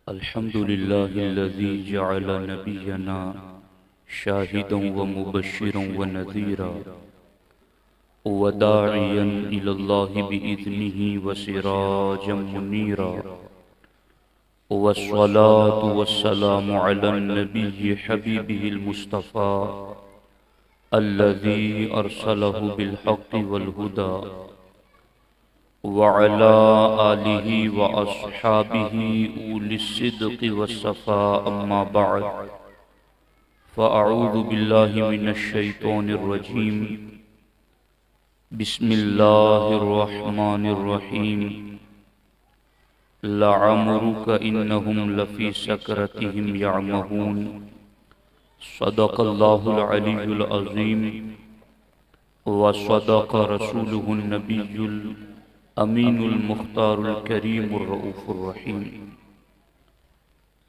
الحمد لله الذي جعل نبينا شاهدا ومبشرا ونذيرا وداعيا إلى الله بإذنه وسراجا منيرا، والصلاة والسلام على النبي حبيبه المصطفى الذي أرسله بالحق والهدى، وعلى آله وأصحابه أولي الصدق والصفاء. أما بعد، فأعوذ بالله من الشيطان الرجيم. بسم الله الرحمن الرحيم. لعمرك إنهم لفي سكرتهم يعمهون. صدق الله العلي العظيم، وصدق رسوله النبي امین المختار الکریم الرؤوف الرحیم.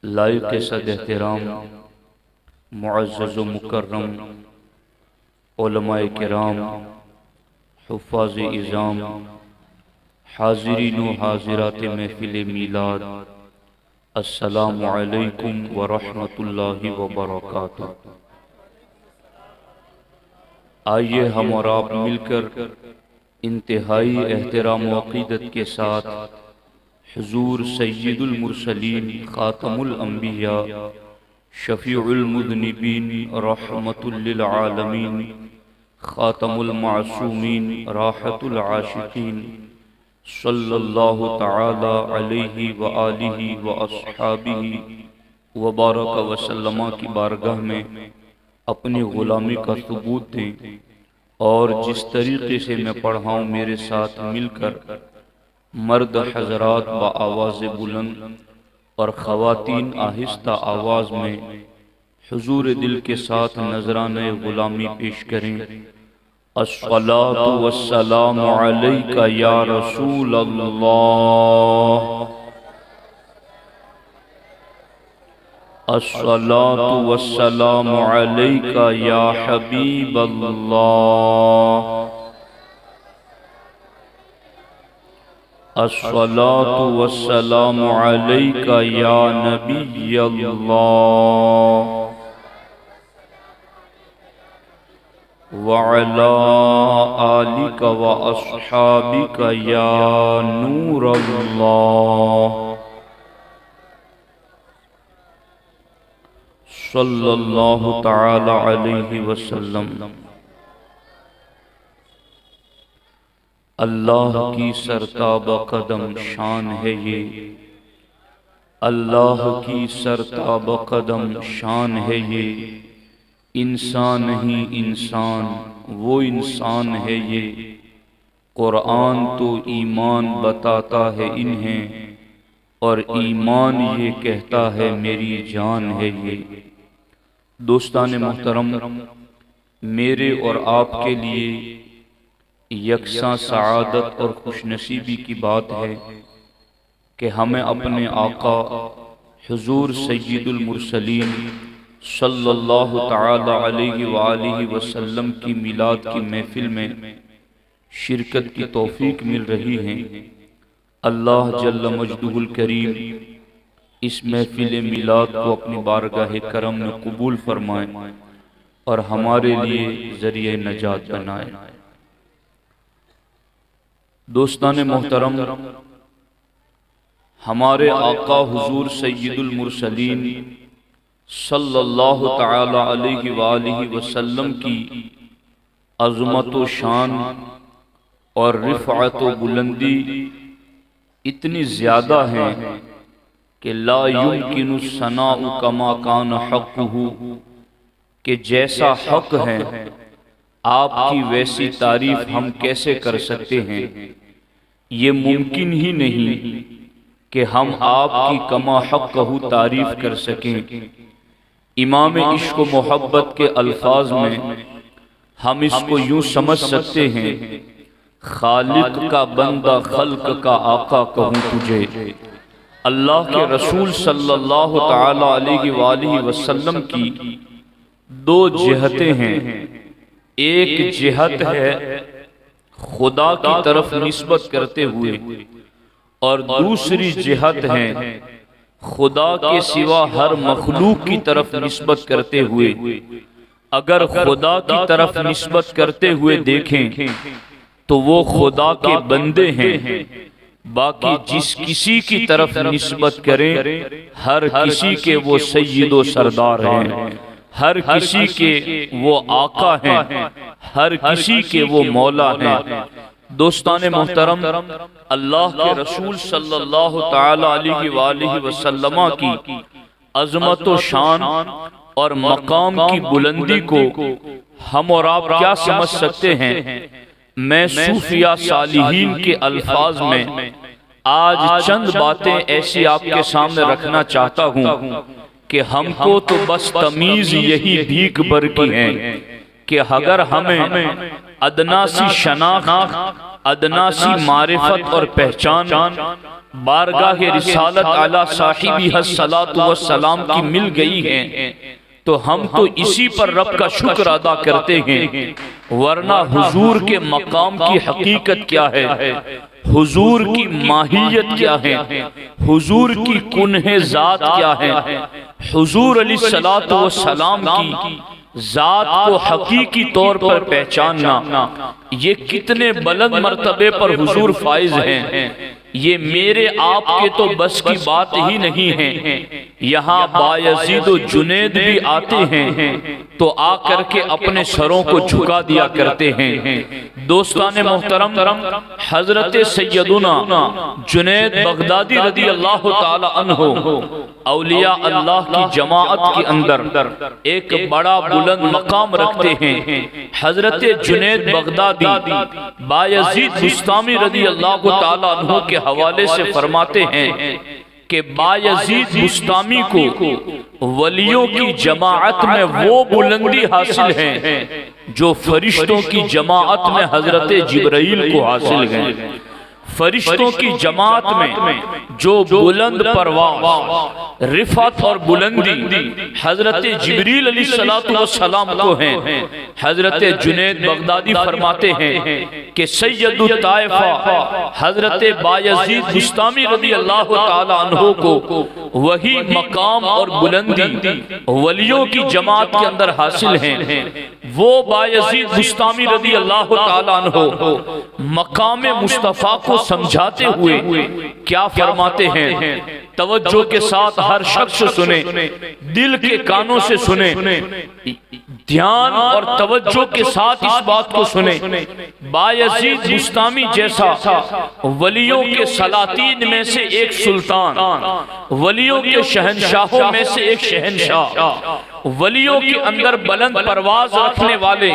لائق صد احترام معزز و مکرم علماء کرام، حفاظ اعظام، حاضرین و حاضرات محفل میلاد، السلام علیکم ورحمۃ اللہ وبرکاتہ. آئیے ہم اور آپ مل کر انتہائی احترام و عقیدت کے ساتھ حضور سید المرسلین، خاتم الانبیاء، شفیع المذنبین، رحمت للعالمین، خاتم المعصومین، راحت العاشقین، صلی اللہ تعالی علیہ وآلہ واصحابہ وبارک وسلم کی بارگاہ میں اپنی غلامی کا ثبوت دیں، اور جس طریقے سے میں پڑھا ہوں میرے ساتھ مل کر مرد حضرات بآواز بلند اور خواتین آہستہ آواز میں حضور دل کے ساتھ نذرانہ غلامی پیش کریں. الصلاۃ والسلام علیک یا رسول اللہ، الصلاۃ والسلام علیک یا حبیب اللہ، الصلاۃ والسلام علیک یا نبی اللہ، وعلی آلک واصحابک یا نور اللہ، صلی اللہ تعالی علیہ وسلم. اللہ کی سرتاب قدم شان ہے یہ، اللہ کی سرتاب قدم شان ہے یہ، انسان نہیں انسان وہ انسان ہے یہ، قرآن تو ایمان بتاتا ہے انہیں، اور ایمان یہ کہتا ہے میری جان ہے یہ. دوستان محترم، میرے اور آپ کے لیے یکساں سعادت اور خوش نصیبی کی بات ہے کہ ہمیں اپنے آقا حضور سید المرسلین صلی اللہ تعالی علیہ وآلہ وسلم کی میلاد کی محفل میں شرکت کی توفیق مل رہی ہے. اللہ جل مجدہ الکریم اس محفل میلاد کو اپنی بارگاہ کرم میں قبول فرمائے اور ہمارے لیے ذریعہ نجات بنائے. دوستان محترم، ہمارے آقا حضور سید المرسلین صلی اللہ تعالی علیہ وآلہ وسلم کی عظمت و شان اور رفعت و بلندی اتنی زیادہ ہیں کہ لا یمکن الثناء کما کان حقہ، کہ جیسا حق ہے آپ کی ویسی تعریف ہم کیسے کر سکتے ہیں. یہ ممکن ہی نہیں کہ ہم آپ کی کما حقہ تعریف کر سکیں. امام عشق و محبت کے الفاظ میں ہم اس کو یوں سمجھ سکتے ہیں، خالق کا بندہ خلق کا آقا کہوں تجھے. اللہ کے رسول صلی اللہ تعالی علیہ وآلہ وسلم کی دو جہتیں ہیں. ایک جہت ہے خدا کی طرف نسبت کرتے ہوئے، اور دوسری جہت ہے خدا کے سوا ہر مخلوق کی طرف نسبت کرتے ہوئے اگر خدا کی طرف نسبت کرتے ہوئے دیکھیں تو وہ خدا کے بندے ہیں، باقی جس کسی کی طرف نسبت کریں ہر کسی کے وہ سید و سردار ہیں، ہر کسی کے وہ آقا ہیں، ہر کسی کے وہ مولا ہیں۔ دوستان محترم، اللہ کے رسول صلی اللہ تعالی علیہ وآلہ وسلم کی عظمت و شان اور مقام کی بلندی کو ہم اور آپ کیا سمجھ سکتے ہیں؟ میں صوفیہ صالحین کے الفاظ میں آج چند باتیں ایسی آپ کے سامنے رکھنا چاہتا ہوں کہ ہم کو تو بس تمیز یہی بھیک بھر کی ہے کہ اگر ہمیں ادنا سی شناخت، ادنا سی معرفت اور پہچان بارگاہ رسالت اعلی صاحبہ الصلاۃ والسلام کی مل گئی ہے تو ہم تو اسی پر رب کا شکر ادا کرتے ہیں، ورنہ حضور کے مقام کی حقیقت کیا ہے، حضور کی ماہیت کیا ہے، حضور کی کنہ ذات کیا ہے، حضور علیہ الصلوۃ والسلام کی ذات کو حقیقی طور پر پہچاننا یہ کتنے بلند مرتبے پر حضور فائز ہیں، یہ میرے آپ کے تو بس کی بات ہی نہیں ہے۔ یہاں بایزید و جنید بھی آتے ہیں تو آ کر کے اپنے سروں کو جھکا دیا کرتے ہیں۔ دوستان محترم، حضرت سیدنا جنید بغدادی رضی اللہ تعالی عنہ اولیاء اللہ کی جماعت کے اندر ایک بڑا بلند مقام رکھتے ہیں۔ حضرت جنید بغدادی بایزید بسطامی رضی اللہ تعالی عنہ کے حوالے سے فرماتے ہیں کہ بایزید بسطامی کو ولیوں کی جماعت میں وہ بلندی حاصل ہے جو فرشتوں کی جماعت میں حضرت جبرائیل کو حاصل ہے۔ فرشتوں کی جماعت میں جو بلند پرواز، رفعت اور بلندی حضرت جبریل علیہ السلام کو ہیں، حضرت جنید بغدادی فرماتے ہیں کہ سید الطائفہ حضرت بایزید بسطامی رضی اللہ تعالی عنہ کو وہی مقام اور بلندی ولیوں کی جماعت کے اندر حاصل ہیں۔ وہ بایزید بسطامی رضی اللہ تعالی عنہ مقام مصطفیٰ کو سمجھاتے ہوئے کیا فرماتے ہیں؟ توجہ کے ساتھ ہر شخص سنے، دل کے کانوں سے سنے، دھیان اور توجہ کے ساتھ اس بات کو سنے۔ بایزید بسطامی جیسا ولیوں کے سلاطین میں سے ایک سلطان، ولیوں کے شہنشاہوں میں سے ایک شہنشاہ، ولیوں کے اندر بلند پرواز رکھنے والے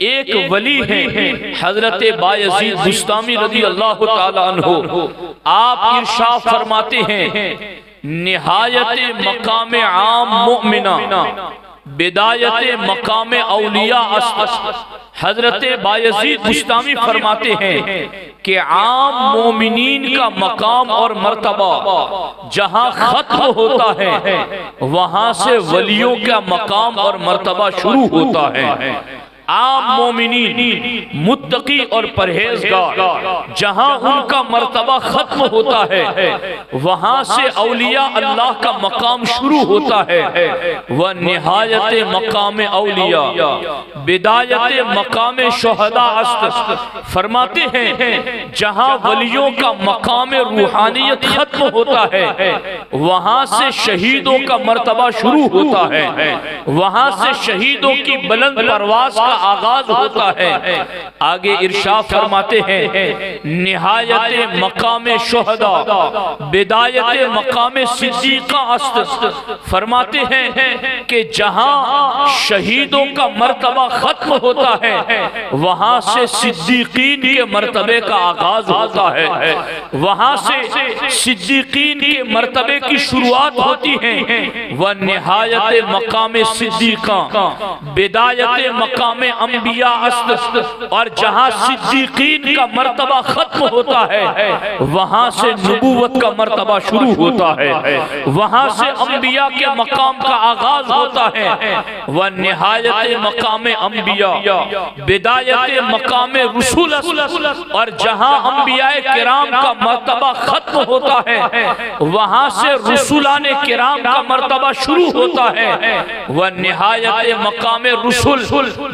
ایک ولی ہیں حضرت بایزید بسطامی رضی اللہ تعالی عنہ۔ آپ ارشاد فرماتے ہیں نہایت مقام عام مؤمنہ بدایت مقام اولیاء است۔ حضرت بایزید بسطامی فرماتے ہیں کہ عام مومنین کا مقام اور مرتبہ جہاں ختم ہوتا ہے وہاں سے ولیوں کا مقام اور مرتبہ شروع ہوتا ہے۔ عام مومنین متقی اور پرہیزگار جہاں ان کا مرتبہ ختم ہوتا ہے وہاں سے اولیاء اللہ کا مقام شروع ہوتا ہے۔ وَنِہَایَتِ مقام اولیاء بدایت مقام شہداء است۔ فرماتے ہیں جہاں ولیوں کا مقام روحانیت ختم ہوتا ہے وہاں سے شہیدوں کا مرتبہ شروع ہوتا ہے، وہاں سے شہیدوں کی بلند پرواز کا آغاز ہوتا ہے۔ آگے ارشاد فرماتے ہیں نہایت مقام شہداء بدایت مقام صدیقہ است۔ فرماتے ہیں کہ جہاں شہیدوں کا مرتبہ ختم ہوتا ہے وہاں سے صدیقین کے مرتبے کا آغاز ہوتا ہے، وہاں سے صدیقین کے مرتبے کی شروعات ہوتی ہیں وہ نہایت مقام صدیقاں بدایت مقام انبیاء است، اور جہاں صدیقین کا مرتبہ ختم ہوتا ہے وہاں سے نبوت کا مرتبہ شروع ہوتا ہے، وہاں سے انبیاء کے مقام کا آغاز ہوتا ہے۔ وہ نہایت مقام انبیاء بدایت مقام رسول است، اور جہاں انبیاء کرام کا مرتبہ ختم ہوتا ہے وہاں سے رسولان کرام کا مرتبہ شروع ہوتا ہے۔ وہ نہایت مقام رسول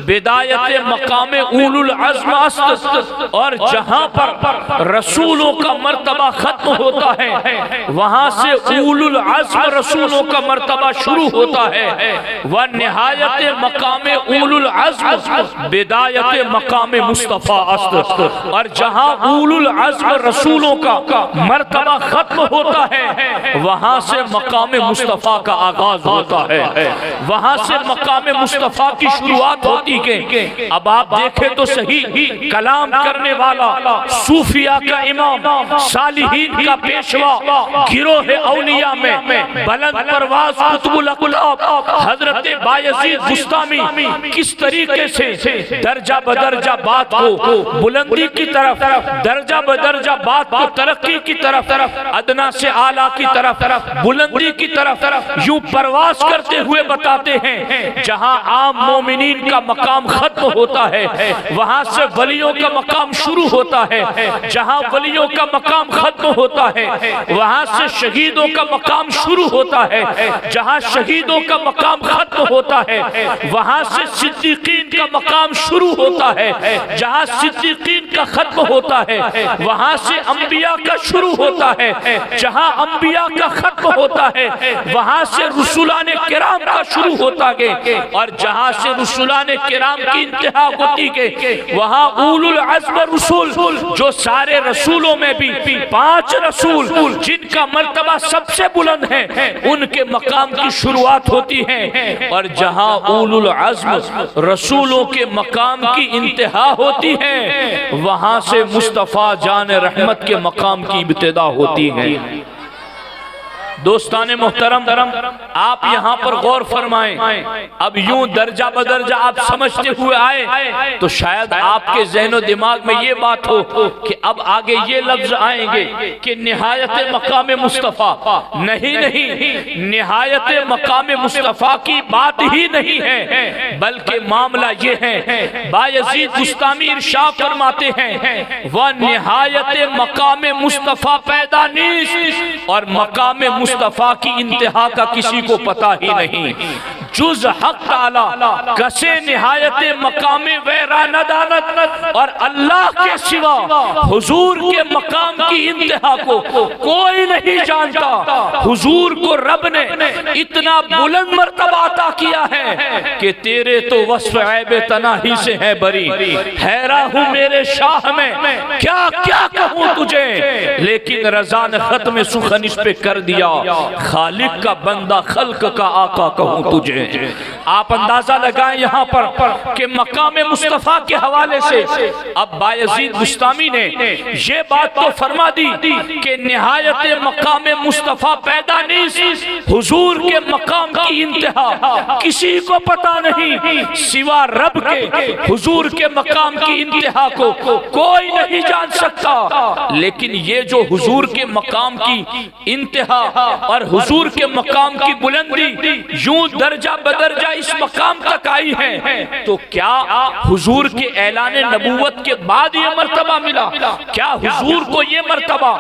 بدایت مقام اولو العزم است، اور جہاں پر رسولوں کا مرتبہ ختم ہوتا ہے وہاں سے اولو العزم رسولوں کا مرتبہ شروع ہوتا ہے۔ وہ نہایت مقام اولو العزم بدایت مقام مصطفیٰ است، اور جہاں اولو العزم رسولوں کا مرتبہ ختم ہوتا ہے وہاں سے مقام مصطفیٰ کا آغاز ہوتا ہے، وہاں سے مقام مصطفیٰ کی شروعات ہوتی ہے۔ اب آپ دیکھیں تو صحیح، کلام کرنے والا، صوفیاء کا امام، صالحین کا پیشوا، گروہ اولیاء میں بلند پرواز قطب الاقطاب حضرت بایزید بسطامی کس طریقے سے درجہ بدرجہ بات کو بلندی کی طرف، درجہ بدرجہ بات کو ترقی کی طرف، ادنا سے اعلیٰ کی طرف، بلندی کی طرف یوں پرواز کرتے ہوئے بتاتے ہیں۔ جہاں عام مومنین کا مقام ختم ہوتا ہے وہاں سے ولیوں کا مقام شروع ہوتا ہے، جہاں ولیوں کا مقام ختم ہوتا ہے وہاں سے شہیدوں کا مقام شروع ہوتا ہے، جہاں شہیدوں کا مقام ختم ہوتا ہے وہاں سے صدیقین کا مقام شروع ہوتا ہے، جہاں صدیقین کا ختم ہوتا ہے وہاں سے انبیاء کا شروع ہوتا ہے، جہاں انبیاء کا ختم ہوتا ہے وہاں سے رسولان کرام کا شروع ہوتا ہے، اور جہاں سے رسولان کرام کی انتہا ہوتی ہے وہاں اولو العزم رسول، جو سارے رسولوں میں بھی 5 رسول جن کا مرتبہ سب سے بلند ہے ان کے مقام کی شروعات ہوتی ہے، اور جہاں اولو العزم رسولوں کے مقام کی انتہا ہوتی ہے وہاں سے مصطفیٰ جان رحمت کے مقام کی ابتدا ہوتی ہے۔ دوستان محترم، آپ یہاں پر غور فرمائیں۔ اب یوں درجہ بدرجہ آپ سمجھتے ہوئے آئے تو شاید آپ کے ذہن و دماغ میں یہ بات ہو کہ اب آگے یہ لفظ آئیں گے کہ نہایت مقام مصطفیٰ۔ نہیں، نہایت مقام مصطفیٰ کی بات ہی نہیں ہے، بلکہ معاملہ یہ ہے، بایزید بسطامی ارشاد فرماتے ہیں وہ نہایت مقام مصطفیٰ پیدا نیست، اور مقام مصطفیٰ کی انتہا کا کسی کو پتہ ہی نہیں، جز حق تعالی کسے نہایت مقام ویرا ندانت، اور اللہ کے سوا حضور کے مقام کی انتہا کو کوئی نہیں جانتا۔ حضور کو رب نے اتنا بلند مرتبہ عطا کیا ہے کہ تیرے تو وصف عیب تناہی سے ہے بری، حیران ہوں میرے شاہ میں کیا کیا کہوں تجھے، لیکن رضا نے ختم سخن اس پہ کر دیا، خالق کا بندہ خلق کا آقا کہوں تجھے۔ آپ اندازہ لگائیں یہاں پر کہ مقام مصطفیٰ کے حوالے سے اب بایزید بسطامی نے یہ بات تو فرما دی کہ نہایت مقام مصطفیٰ پیدا نہیں، حضور کے مقام کی انتہا کسی کو پتا نہیں سوا رب کے، حضور کے مقام کی انتہا کو کوئی نہیں جان سکتا۔ لیکن یہ جو حضور کے مقام کی انتہا اور حضور کے مقام کی بلندی یوں درجہ بدرجہ اس مقام تک آئی ہے، تو کیا حضور کے اعلان نبوت کے بعد یہ مرتبہ ملا؟ کیا حضور کو یہ مرتبہ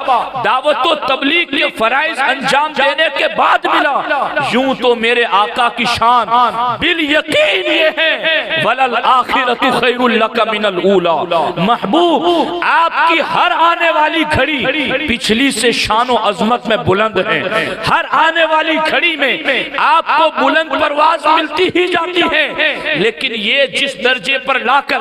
دعوت و تبلیغ کے فرائض انجام دینے کے بعد ملا؟ یوں تو میرے آقا کی شان بالیقین یہ ہے وَلَلْآخِرَةُ خَيْرٌ لَكَ مِنَ الْأُولَى۔ محبوب آپ کی ہر آنے والی گھڑی پچھلی سے شان و عظمت میں بلند ہے، ہر آنے والی گھڑی میں آپ کو بلند پرواز ملتی ہی جاتی ہیں، لیکن یہ جس درجے پر لا کر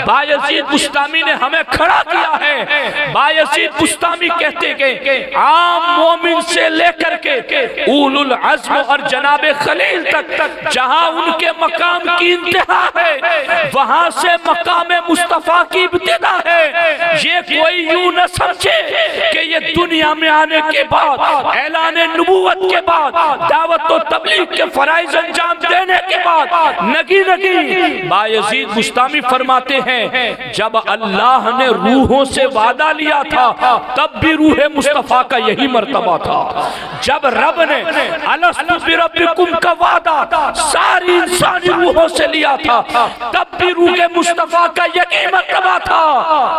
بایزید بستامی نے ہمیں کھڑا کیا ہے، بایزید بستامی کہتے کہ عام مومن سے لے کر کے اولو العزم اور جناب خلیل تک جہاں ان کے مقام کی انتہا ہے وہاں سے مقام مصطفیٰ کی ابتدا ہے۔ یہ کوئی یوں نہ سمجھے کہ یہ دنیا میں آنے کے بعد، اعلان نبوت کے بعد، دعوت و تبلیغ کے فرائض انجام دینے کے بعد نگی بایزید بستامی فرماتے ہیں جب اللہ نے روحوں سے وعدہ لیا تھا تب بھی روح مصطفیٰ کا یہی مرتبہ تھا، جب رب نے الستو بربکم کا وعدہ ساری انسانی روحوں سے لیا تھا تب بھی روح مصطفیٰ کا یہی مرتبہ تھا۔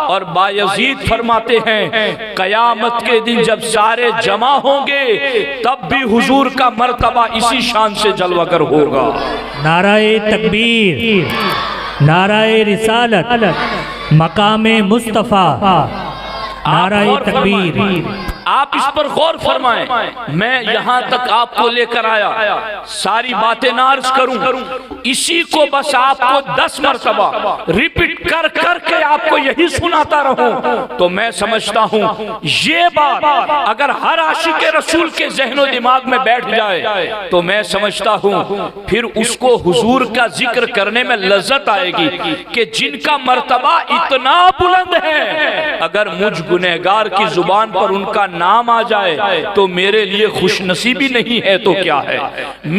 اور بایزید فرماتے ہیں قیامت کے دن جب سارے جمع ہوں گے تب بھی حضور کا مرتبہ اسی شان سے جلوہ گر ہوگا۔ نعرہ تکبیر، نعرہ رسالت، مقام مصطفیٰ، نعرہ تکبیر۔ آپ اس پر غور فرمائیں، میں یہاں تک آپ کو لے کر آیا، ساری باتیں نہ عرض کروں، اسی کو بس آپ کو 10 مرتبہ ریپیٹ کر کر کے آپ کو یہی سناتا رہوں تو میں سمجھتا ہوں یہ بات اگر ہر عاشق رسول کے ذہن و دماغ میں بیٹھ جائے تو میں سمجھتا ہوں پھر اس کو حضور کا ذکر کرنے میں لذت آئے گی کہ جن کا مرتبہ اتنا بلند ہے اگر مجھ گنہگار کی زبان پر ان کا نام آ جائے تو میرے لیے خوش نصیبی نہیں ہے تو کیا ہے،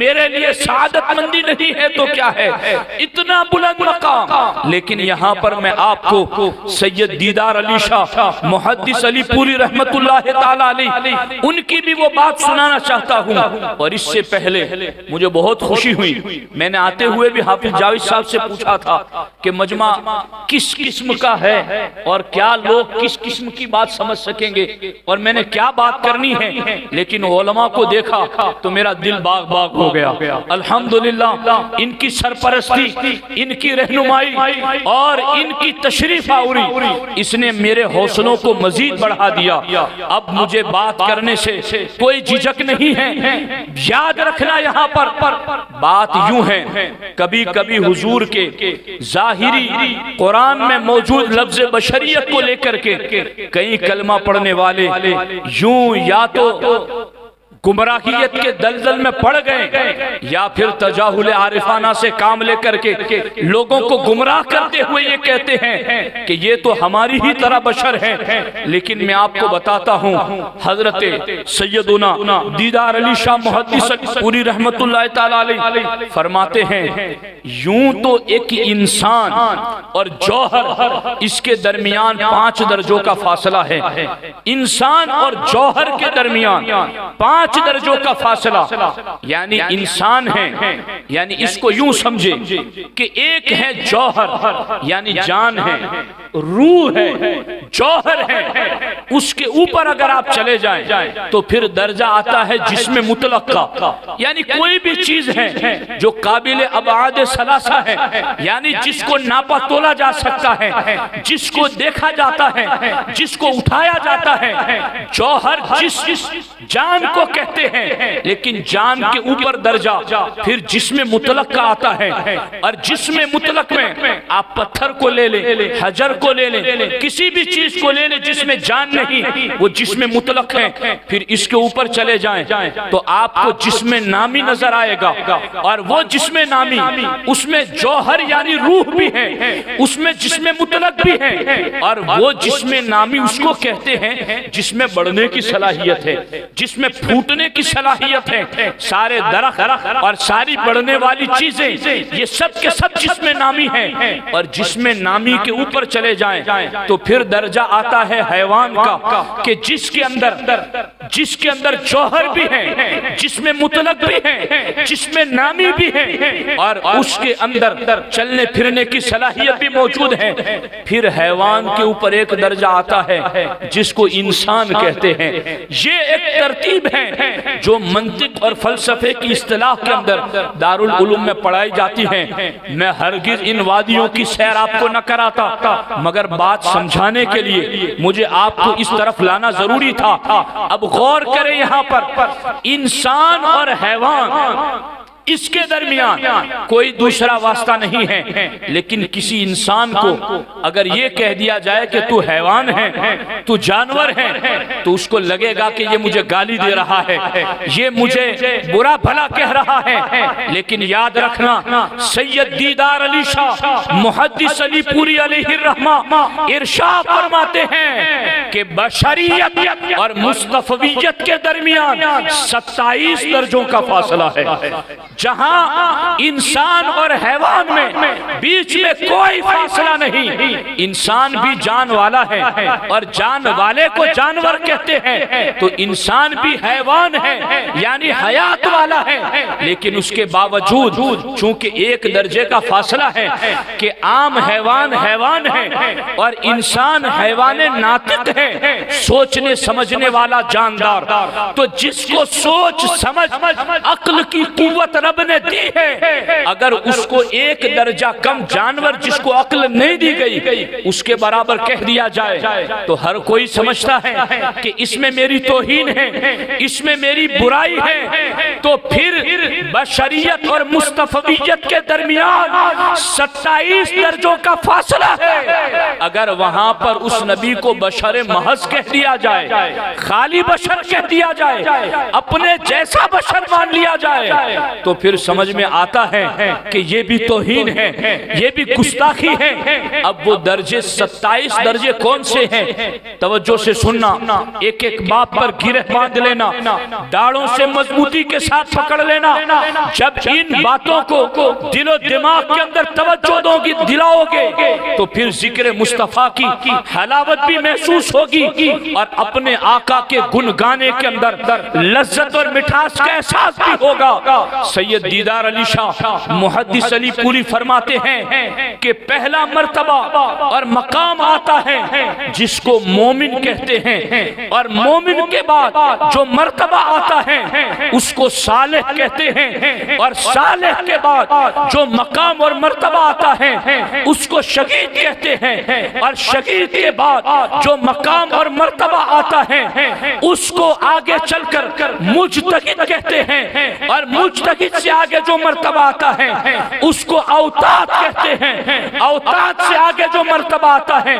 میرے لیے سعادت مندی نہیں ہے تو کیا ہے، اتنا بلند مقام۔ لیکن یہاں پر میں آپ کو سید دیدار علی شاہ محدث علی پوری رحمت اللہ تعالیٰ علیہ ان کی بھی وہ بات سنانا چاہتا ہوں۔ اور اس سے پہلے مجھے بہت خوشی ہوئی، میں نے آتے ہوئے بھی حافظ جاوید صاحب سے پوچھا تھا کہ مجمع کس قسم کا ہے اور کیا لوگ کس قسم کی بات سمجھ سکیں گے اور میں نے کیا بات کرنی ہے، لیکن علماء کو دیکھا تو میرا دل باغ باغ ہو گیا۔ الحمدللہ ان کی سرپرستی، ان کی رہنمائی اور ان کی تشریف آوری اس نے میرے حوصلوں کو مزید بڑھا دیا۔ اب مجھے بات کرنے سے کوئی جھجک نہیں ہے۔ یاد رکھنا یہاں پر بات یوں ہے، کبھی کبھی حضور کے ظاہری قرآن میں موجود لفظ بشریت کو لے کر کے کئی کلمہ پڑھنے والے یوں یا تو گمراہیت کے دلدل میں پڑ گئے یا پھر تجاہل عارفانہ سے کام لے کر کے لوگوں کو گمراہ کرتے ہوئے یہ کہتے ہیں کہ یہ تو ہماری ہی طرح بشر ہیں۔ لیکن میں آپ کو بتاتا ہوں حضرت سیدنا دیدار علی شاہ محدث پوری رحمت اللہ تعالیٰ علیہ فرماتے ہیں یوں تو ایک انسان اور جوہر اس کے درمیان 5 درجوں کا فاصلہ ہے، انسان اور جوہر کے درمیان 5 درجوں کا فاصلہ، یعنی انسان ہے، یعنی اس کو یوں سمجھے کہ ایک ہے جوہر یعنی جان ہے، روح ہے، جوہر ہے، اس کے اوپر اگر آپ چلے جائیں تو پھر درجہ آتا ہے جسم مطلق کا، یعنی کوئی بھی چیز ہے جو قابل ابعاد ثلاثہ ہے، یعنی جس کو ناپا تولا جا سکتا ہے، جس کو دیکھا جاتا ہے، جس کو اٹھایا جاتا ہے، جوہر جس جان کو کہتے ہیں، لیکن جان کے اوپر درجہ پھر جسم مطلق کا آتا ہے، اور جسم مطلق میں آپ پتھر کو لے لیں، حجر کو لے لیں، کسی بھی چیز کو لے لیں جس میں جان نہیں وہ جسم مطلق ہے، پھر اس کے اوپر چلے جائیں تو آپ کو جسم نامی نظر آئے گا، اور وہ جسم نامی اس میں جوہر یعنی روح بھی ہے، اس میں جسم مطلق بھی ہے، اور وہ جسم نامی اس کو کہتے ہیں جس میں بڑھنے کی صلاحیت ہے، جس میں پھوٹنے کی صلاحیت ہے۔ سارے درخت اور ساری بڑھنے والی چیزیں یہ سب کے سب جسم نامی ہیں، اور جسم نامی کے اوپر چلے جائیں تو پھر درجہ آتا ہے حیوان کا کہ جس کے اندر جوہر بھی ہے، جسم مطلق بھی ہے، جسم نامی بھی ہے، اور اس کے اندر چلنے پھرنے کی صلاحیت بھی موجود ہے۔ پھر حیوان کے اوپر ایک درجہ آتا ہے جس کو انسان کہتے ہیں۔ یہ ایک ترتیب ہے جو منطق اور فلسفے کی اصطلاح کے اندر دارالعلوم میں پڑھائی جاتی ہیں۔ میں ہرگز ان وادیوں کی سیر آپ کو نہ کراتا، مگر بات سمجھانے کے لیے مجھے آپ کو اس طرف لانا ضروری تھا۔ اب غور کریں یہاں پر انسان اور حیوان اس کے درمیان کوئی دوسرا واسطہ نہیں ہے۔ لیکن کسی انسان کو اگر یہ کہہ دیا جائے کہ تو حیوان ہے، تو جانور ہے، تو اس کو لگے گا کہ یہ مجھے گالی دے رہا ہے، یہ مجھے برا بھلا کہہ رہا ہے۔ لیکن یاد رکھنا، سید دیدار علی شاہ محدث علی پوری علیہ الرحمہ ارشاد فرماتے ہیں کہ بشریت اور مصطفیت کے درمیان 27 درجوں کا فاصلہ ہے۔ جہاں انسان اور حیوان میں بیچ میں کوئی فاصلہ نہیں، انسان بھی جان والا ہے اور جان والے کو جانور کہتے ہیں، تو انسان بھی حیوان ہے یعنی حیات والا ہے۔ لیکن اس کے باوجود چونکہ ایک درجے کا فاصلہ ہے کہ عام حیوان حیوان ہے اور انسان حیوان ناطق ہے، سوچنے سمجھنے والا جاندار، تو جس کو سوچ سمجھ عقل کی قوت رب نے دی ہے، اگر اس کو ایک درجہ کم جانور جس کو عقل نہیں دی گئی اس کے برابر کہہ دیا جائے تو ہر کوئی سمجھتا ہے کہ اس میں میری توہین ہے، اس میں میری برائی ہے۔ تو پھر بشریت اور مصطفیت کے درمیان 27 درجوں کا فاصلہ ہے۔ اگر وہاں پر اس نبی کو بشر محض کہہ دیا جائے، خالی بشر کہہ دیا جائے، اپنے جیسا بشر مان لیا جائے، تو پھر سمجھ میں آتا ہے کہ یہ بھی توہین ہے، یہ بھی گستاخی ہے۔ اب وہ درجے 27 درجے کون سے ہیں؟ توجہ سے سننا، ایک ایک باب پر گرہ باندھ لینا، داڑھوں سے مضبوطی کے ساتھ پکڑ لینا۔ جب ان باتوں کو دل و دماغ کے اندر توجہ دلاؤ گے تو پھر ذکر مصطفیٰ کی حلاوت بھی محسوس ہوگی اور اپنے آقا کے گن گانے کے اندر لذت اور مٹھاس کا احساس بھی ہوگا۔ سید دیدار علی شاہ محدث علی پوری فرماتے ہیں کہ پہلا مرتبہ اور مقام آتا ہے جس کو مومن کہتے ہیں، اور مومن کے بعد جو مرتبہ آتا ہے اس کو صالح کہتے ہیں، اور صالح کے بعد جو مقام اور مرتبہ آتا ہے اس کو شہید کہتے ہیں، اور شہید کے بعد جو مقام اور مرتبہ آتا ہے اس کو آگے چل کر مجتہد کہتے ہیں، اور مجتہد سے آگے جو مرتبہ آتا ہے اس کو اوتاد کہتے ہیں، اوتاد سے آگے جو مرتبہ آتا ہے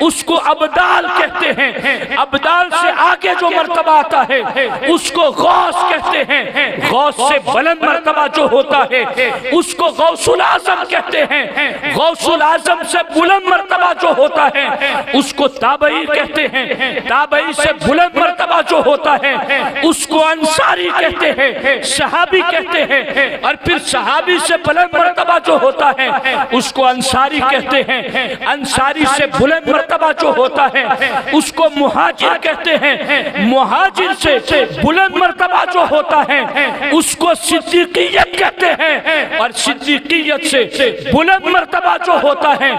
اس کو ابدال کہتے ہیں، ابدال سے آگے جو مرتبہ آتا ہے اس کو غوث کہتے ہیں، غوث سے بلند مرتبہ جو ہوتا ہے اس کو غوث العظم کہتے ہیں، غوث العظم سے بلند مرتبہ جو ہوتا ہے اس کو تابعی کہتے ہیں، تابعی سے بلند مرتبہ جو ہوتا ہے اس کو انصاری کہتے ہیں، صحابی کہتے ہیں، اور پھر صحابی سے بلند مرتبہ جو ہوتا ہے اس کو انصاری کہتے ہیں، انصاری سے بلند مرتبہ جو ہوتا ہے اس کو مہاجر کہتے ہیں، مہاجر سے بلند مرتبہ جو ہوتا ہے اس کو صدیقیت کہتے ہیں، اور صدیقیت سے بلند مرتبہ جو ہوتا ہے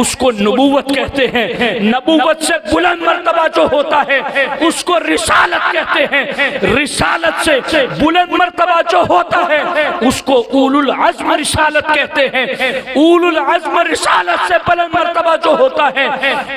اس کو نبوت کہتے ہیں، نبوت سے بلند مرتبہ جو ہوتا ہے اس کو رسالت کہتے ہیں، رسالت سے بلند مرتبہ جو ہوتا ہے اس کو اولو العزم رسالت کہتے ہیں، اولو العزم رسالت سے بلند مرتبہ جو ہوتا ہے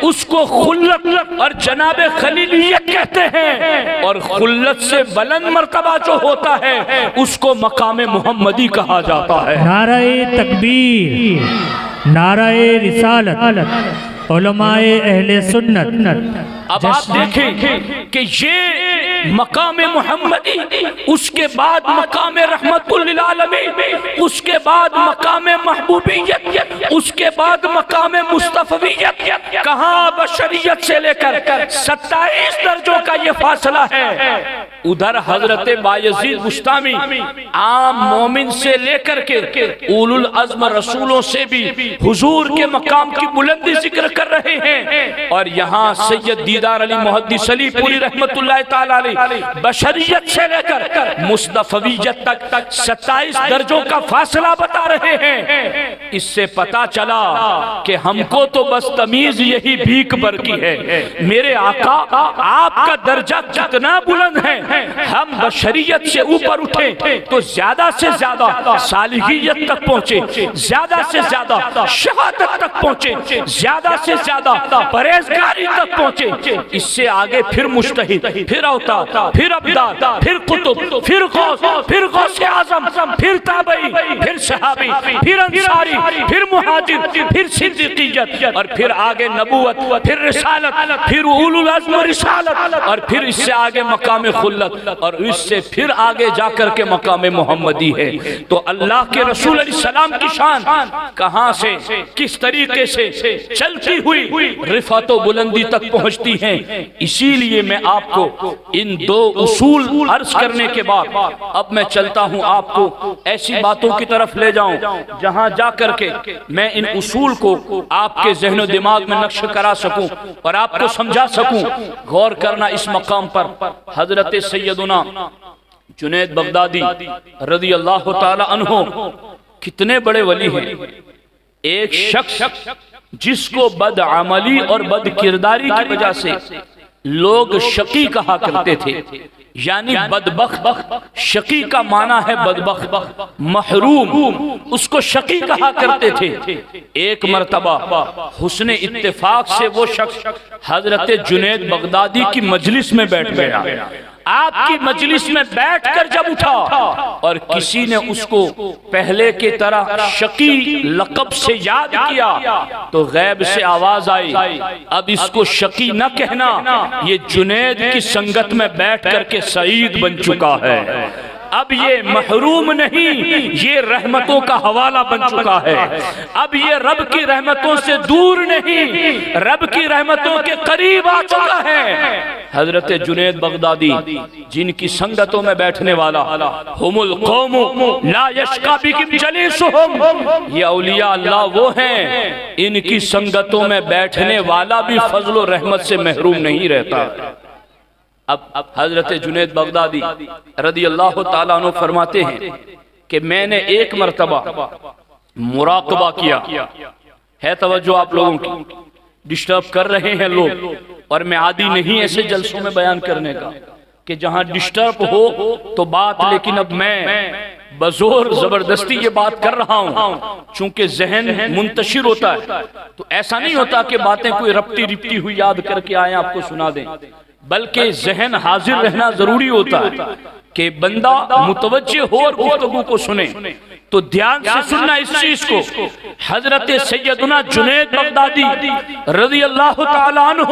اس کو خلت اور جناب خلیلیت کہتے ہیں، اور خلت سے بلند مرتبہ جو ہوتا ہے اس کو مقام محمدی کہا جاتا ہے۔ نعرہ تکبیر، نعرہ رسالت، علماء اہل سنت۔ اب آپ دیکھیں کہ یہ مقام محمدی، اس کے بعد مقام رحمت للعالمین، اس کے بعد مقام محبوبیت، اس کے بعد مقام مصطفیت، کہاں بشریت سے لے کر 27 درجوں کا یہ فاصلہ ہے۔ ادھر حضرت بایزید بستامی عام مومن سے لے کر کے اولو العزم رسولوں سے بھی حضور کے مقام کی بلندی ذکر کر رہے ہیں، اور یہاں سید دیدار علی محدث علی پوری رحمت اللہ تعالی علیہ بشریت سے لے کر مصطفیت تک 27 درجوں کا فاصلہ بتا رہے ہیں۔ اس سے پتا چلا کہ ہم کو تو بس تمیز یہی بھیک بھر کی ہے، میرے آقا آپ کا درجہ کتنا بلند ہے، ہم بشریت سے اوپر اٹھے تو زیادہ سے زیادہ صالحیت تک پہنچے، زیادہ سے زیادہ شہادت تک پہنچے، زیادہ سے زیادہ پرہیزگاری تک پہنچے، اس سے آگے پھر مجتہد، پھر اوتاد، پھر ابدال، پھر قطب، پھر غوث، پھر غوث اعظم، پھر تابعی، پھر صحابی، پھر انصاری، پھر مہاجر، پھر صدیقیت، اور پھر آگے نبوت، پھر رسالت، پھر اولو العزم رسالت، اور پھر اس سے آگے مقام خلت، اور اس سے پھر آگے جا کر کے مقام محمدی ہے۔ تو اللہ کے رسول علیہ السلام کی شان کہاں سے کس طریقے سے چلتی ہوئی رفعت و بلندی تک پہنچتی ہیں۔ اسی لیے میں آپ کو ان دو اصول عرض کرنے کے بعد اب میں چلتا ہوں، آپ کو ایسی باتوں کی طرف لے جاؤں جہاں جا کر کے میں ان اصول کو آپ کے ذہن و دماغ میں نقش کرا سکوں اور آپ کو سمجھا سکوں۔ غور کرنا اس مقام پر، حضرت سیدنا جنید بغدادی رضی اللہ تعالی عنہ کتنے بڑے ولی ہیں۔ ایک شخص جس کو بد عملی اور بد کرداری کی وجہ سے لوگ شقی کہا کرتے تھے، یعنی بدبخت، شقی کا معنی ہے بدبخت، محروم، اس کو شقی کہا کرتے تھے۔ ایک مرتبہ حسن اتفاق سے وہ شخص حضرت جنید بغدادی کی مجلس میں بیٹھ گیا۔ آپ کی مجلس میں بیٹھ کر جب اٹھا اور کسی نے اس کو پہلے کی طرح شقی لقب سے یاد کیا تو غیب سے آواز آئی، اب اس کو شقی نہ کہنا، یہ جنید کی سنگت میں بیٹھ کر کے سعید بن چکا ہے، اب یہ محروم نہیں، یہ رحمتوں کا حوالہ بن چکا ہے، اب یہ رب کی رحمتوں سے دور نہیں، رب کی رحمتوں کے قریب آ چکا ہے۔ حضرت جنید بغدادی جن کی سنگتوں میں بیٹھنے والا، ہم القوم لا یشقی بکم جلیسہم، یہ اولیاء اللہ وہ ہیں ان کی سنگتوں میں بیٹھنے والا بھی فضل و رحمت سے محروم نہیں رہتا۔ اب حضرت جنید بغدادی رضی اللہ تعالیٰ عنہ فرماتے ہیں کہ میں نے ایک مرتبہ مراقبہ کیا ہے، توجہ آپ لوگوں کی، ڈسٹرب کر رہے ہیں لوگ، اور میں عادی نہیں ایسے جلسوں میں بیان کرنے کا کہ جہاں ڈسٹرب ہو تو بات، لیکن اب میں بزور زبردستی یہ بات کر رہا ہوں چونکہ ذہن منتشر ہوتا ہے، تو ایسا نہیں ہوتا کہ باتیں کوئی رپٹی رپٹی ہوئی یاد کر کے آئیں آپ کو سنا دیں، بلکہ ذہن حاضر رہنا ضروری ہوتا ہے کہ بندہ متوجہ ہو اور گفتگو کو سنے۔ تو دھیان سے سننا اس چیز کو، حضرت سیدنا جنید بغدادی رضی اللہ تعالیٰ عنہ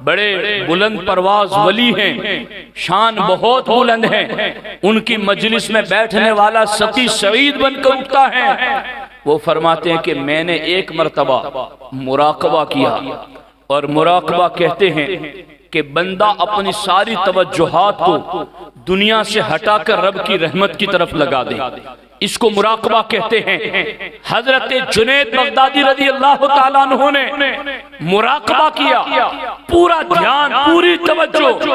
بڑے بلند پرواز ولی ہیں، شان بہت بلند ہے، ان کی مجلس میں بیٹھنے والا ستی سعید بن کر اٹھتا ہے۔ وہ فرماتے ہیں کہ میں نے ایک مرتبہ مراقبہ کیا، اور مراقبہ کہتے ہیں کہ بندہ اپنی ساری توجہات کو دنیا سے ہٹا کر رب کی رحمت کی طرف لگا دے، اس کو مراقبہ کہتے ہیں۔ حضرت جنید بغدادی رضی اللہ تعالیٰ عنہ نے مراقبہ کیا، پورا دھیان، پوری توجہ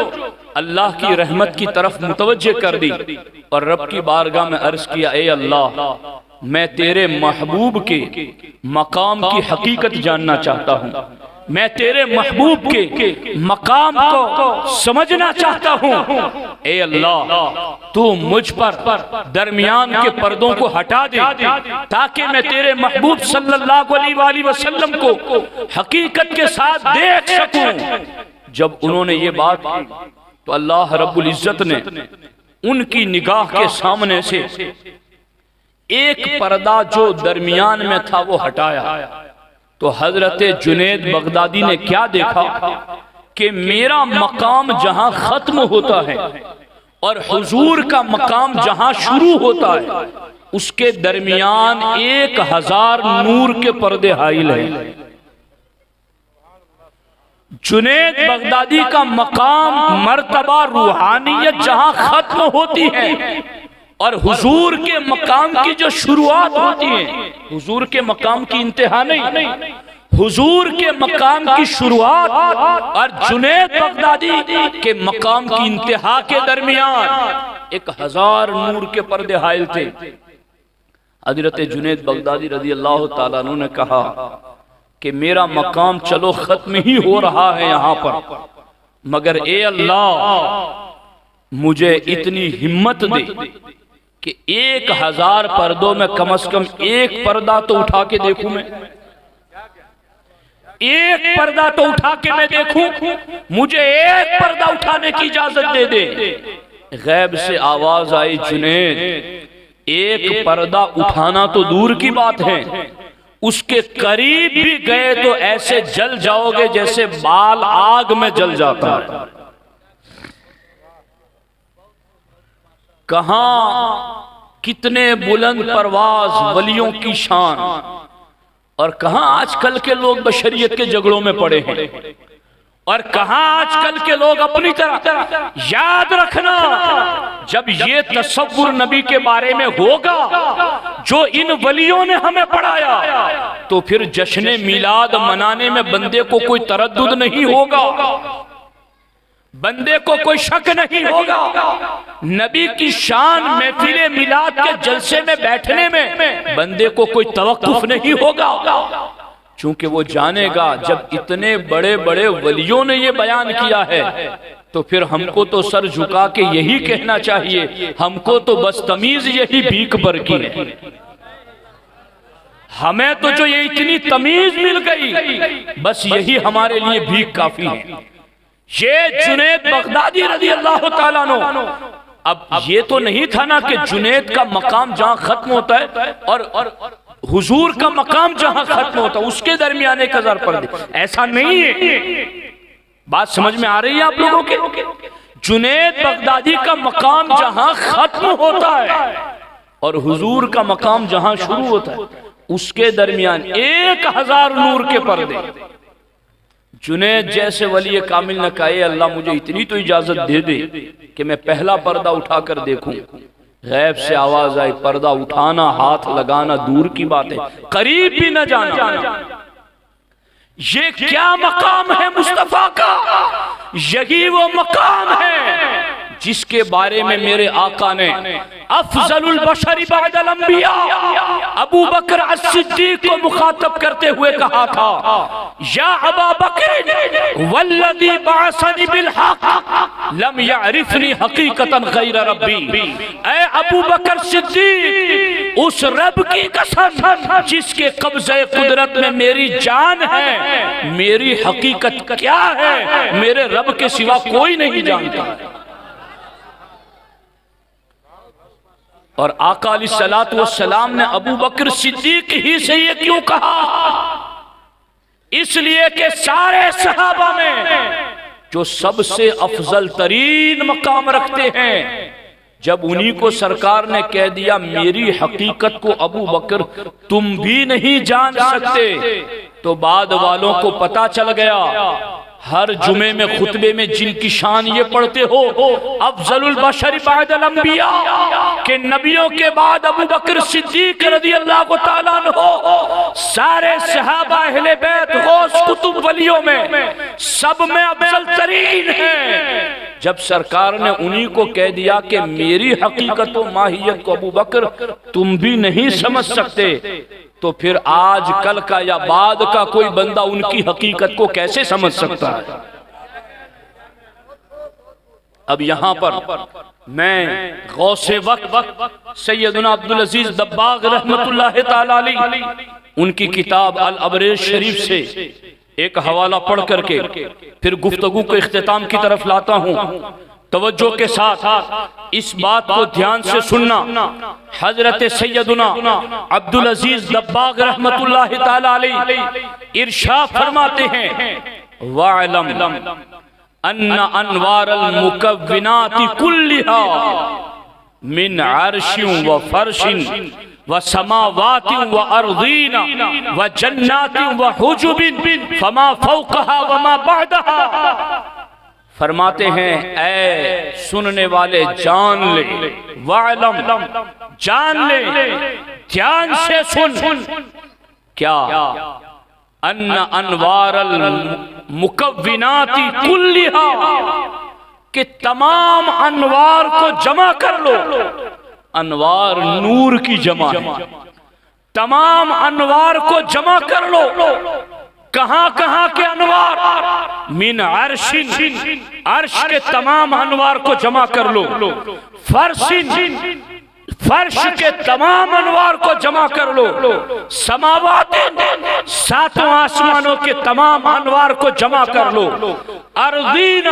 اللہ کی رحمت کی طرف متوجہ کر دی، اور رب کی بارگاہ میں عرض کیا، اے اللہ، میں تیرے محبوب کے مقام کی حقیقت جاننا چاہتا ہوں، میں تیرے محبوب کے مقام کو سمجھنا چاہتا ہوں، اے اللہ تو مجھ پر درمیان کے پردوں کو ہٹا دے تاکہ میں تیرے محبوب صلی اللہ علیہ وآلہ وسلم کو حقیقت کے ساتھ دیکھ سکوں۔ جب انہوں نے یہ بات کی تو اللہ رب العزت نے ان کی نگاہ کے سامنے سے ایک پردہ جو درمیان میں تھا وہ ہٹایا، تو حضرت جنید بغدادی نے کیا دیکھا کہ میرا مقام جہاں ختم ہوتا ہے اور حضور کا مقام جہاں شروع ہوتا ہے اس کے درمیان 1000 نور کے پردے حائل ہیں۔ جنید بغدادی کا مقام، مرتبہ، روحانیت جہاں ختم ہوتی ہے اور حضور کے مقام کی جو شروعات ہوتی ہیں، حضور کے مقام کی انتہا نہیں، حضور کے مقام کی شروعات اور جنید بغدادی کے مقام کی انتہا کے درمیان 1000 نور کے پردے حائل تھے۔ حضرت جنید بغدادی رضی اللہ تعالیٰ عنہ نے کہا کہ میرا مقام چلو ختم ہی ہو رہا ہے یہاں پر، مگر اے اللہ مجھے اتنی ہمت دے کہ 1000 پردوں میں کم از کم ایک پردہ تو اٹھا کے دیکھوں میں، ایک پردہ تو اٹھا کے میں دیکھوں، مجھے ایک پردہ اٹھانے کی اجازت دے دے۔ غیب سے آواز آئی، جنید ایک پردہ اٹھانا تو دور کی بات ہے، اس کے قریب بھی گئے تو ایسے جل جاؤ گے جیسے بال آگ میں جل جاتا ہے۔ کہاں کتنے بلند پرواز ولیوں کی شان، اور کہاں آج کل کے لوگ بشریت کے جھگڑوں میں پڑے ہیں، اور کہاں آج کل کے لوگ اپنی طرح۔ یاد رکھنا جب یہ تصور نبی کے بارے میں ہوگا جو ان ولیوں نے ہمیں پڑھایا، تو پھر جشن میلاد منانے میں بندے کو کوئی تردد نہیں ہوگا، بندے کو کوئی شک نہیں ہوگا، نبی کی شان محفل میلاد کے جلسے میں بیٹھنے میں بندے کو کوئی توقف نہیں ہوگا، چونکہ وہ جانے گا جب اتنے بڑے بڑے ولیوں نے یہ بیان کیا ہے تو پھر ہم کو تو سر جھکا کے یہی کہنا چاہیے، ہم کو تو بس تمیز یہی بھیک بھر کی ہے، ہمیں تو جو یہ اتنی تمیز مل گئی بس یہی ہمارے لیے بھیک کافی ہے۔ یہ جنید بغدادی رضی اللہ تعالیٰ عنہ، اب یہ تو نہیں تھا نا کہ جنید کا مقام جہاں ختم ہوتا ہے اور حضور کا مقام جہاں ختم ہوتا ہے اس کے درمیان 1000 پردے، ایسا نہیں ہے۔ بات سمجھ میں آ رہی ہے آپ لوگوں کے؟ جنید بغدادی کا مقام جہاں ختم ہوتا ہے اور حضور کا مقام جہاں شروع ہوتا ہے اس کے درمیان 1000 نور کے پردے۔ جنید جیسے ولی کامل نے کہا، اے اللہ مجھے اتنی تو اجازت دے دے کہ میں پہلا پردہ اٹھا کر دیکھوں۔ غیب سے آواز آئی، پردہ اٹھانا ہاتھ لگانا دور کی بات ہے، قریب بھی نہ جانا۔ یہ کیا مقام ہے مصطفیٰ کا؟ یہی وہ مقام ہے جس کے بارے میں میرے آقا نے افضل البشر بعد الانبیاء ابو بکر الصدیق کو مخاطب کرتے ہوئے کہا تھا، یا ابا بکر والذی بعثنی بالحق لم یعرفنی حقیقتا غیر ربی، اے ابو بکر صدیق اس رب کی قسم جس کے قبضہ قدرت میں میری جان ہے، میری حقیقت کیا ہے میرے رب کے سوا کوئی نہیں جانتا۔ اور آقا علیہ السلام نے ابو بکر صدیق ہی سے یہ کیوں کہا؟ اس لیے کہ سارے صحابہ میں جو سب سے افضل ترین مقام رکھتے ہیں، جب انہی کو سرکار نے کہہ دیا میری حقیقت کو ابو بکر تم بھی نہیں جان سکتے، تو بعد والوں کو پتا چل گیا۔ ہر جمعے میں خطبے میں جن کی شان یہ پڑھتے ہو افضل البشر بعد الانبیاء، کہ نبیوں کے بعد ابو بکر صدیق رضی اللہ تعالیٰ عنہ سارے صحابہ اہل بیت غوث قطب ولیوں میں سب میں افضل ترین ہیں، جب سرکار نے انہی کو کہہ دیا کہ میری حقیقت و ماہیت کو ابو بکر تم بھی نہیں سمجھ سکتے، تو پھر آج کل کا یا بعد کا کوئی بندہ ان کی حقیقت کو کیسے سمجھ سکتا ہے؟ اب یہاں پر میں غوث وقت سیدنا عبدالعزیز دباغ رحمت اللہ تعالی علیہ ان کی کتاب الابریز شریف سے ایک حوالہ پڑھ کر کے پھر گفتگو کو اختتام کی طرف لاتا ہوں۔ توجہ کے ساتھ اس بات کو دھیان سے سننا، حضرت سیدنا عبدالعزیز دباغ رحمت اللہ تعالی علیہ ارشاد فرماتے ہیں، وَعْلَمْ أَنَّ أَنْوَارَ الْمُكَوِّنَاتِ كُلِّهَا مِنْ عَرْشٍ وَفَرْشٍ وَسَمَاوَاتٍ وَأَرْضِينَ وَجَنَّاتٍ وَحُجُبٍ فَمَا فَوْقَهَا وَمَا بَعْدَهَا۔ فرماتے ہیں اے سننے والے جان لے، وَعْلَمْ جان لے، دھیان سے سن، کیا ان انوار المکونات کلھا، کہ تمام انوار کو جمع کر لو، انوار نور کی جمع ہے، تمام انوار کو جمع کر لو. کہاں کہاں کے انوار؟ من عرش، عرش کے تمام انوار کو جمع کر لو. فرش، فرش کے تمام انوار کو جمع کر لو. سماوات، ساتوں آسمانوں کے تمام انوار کو جمع کر لو. ارضین،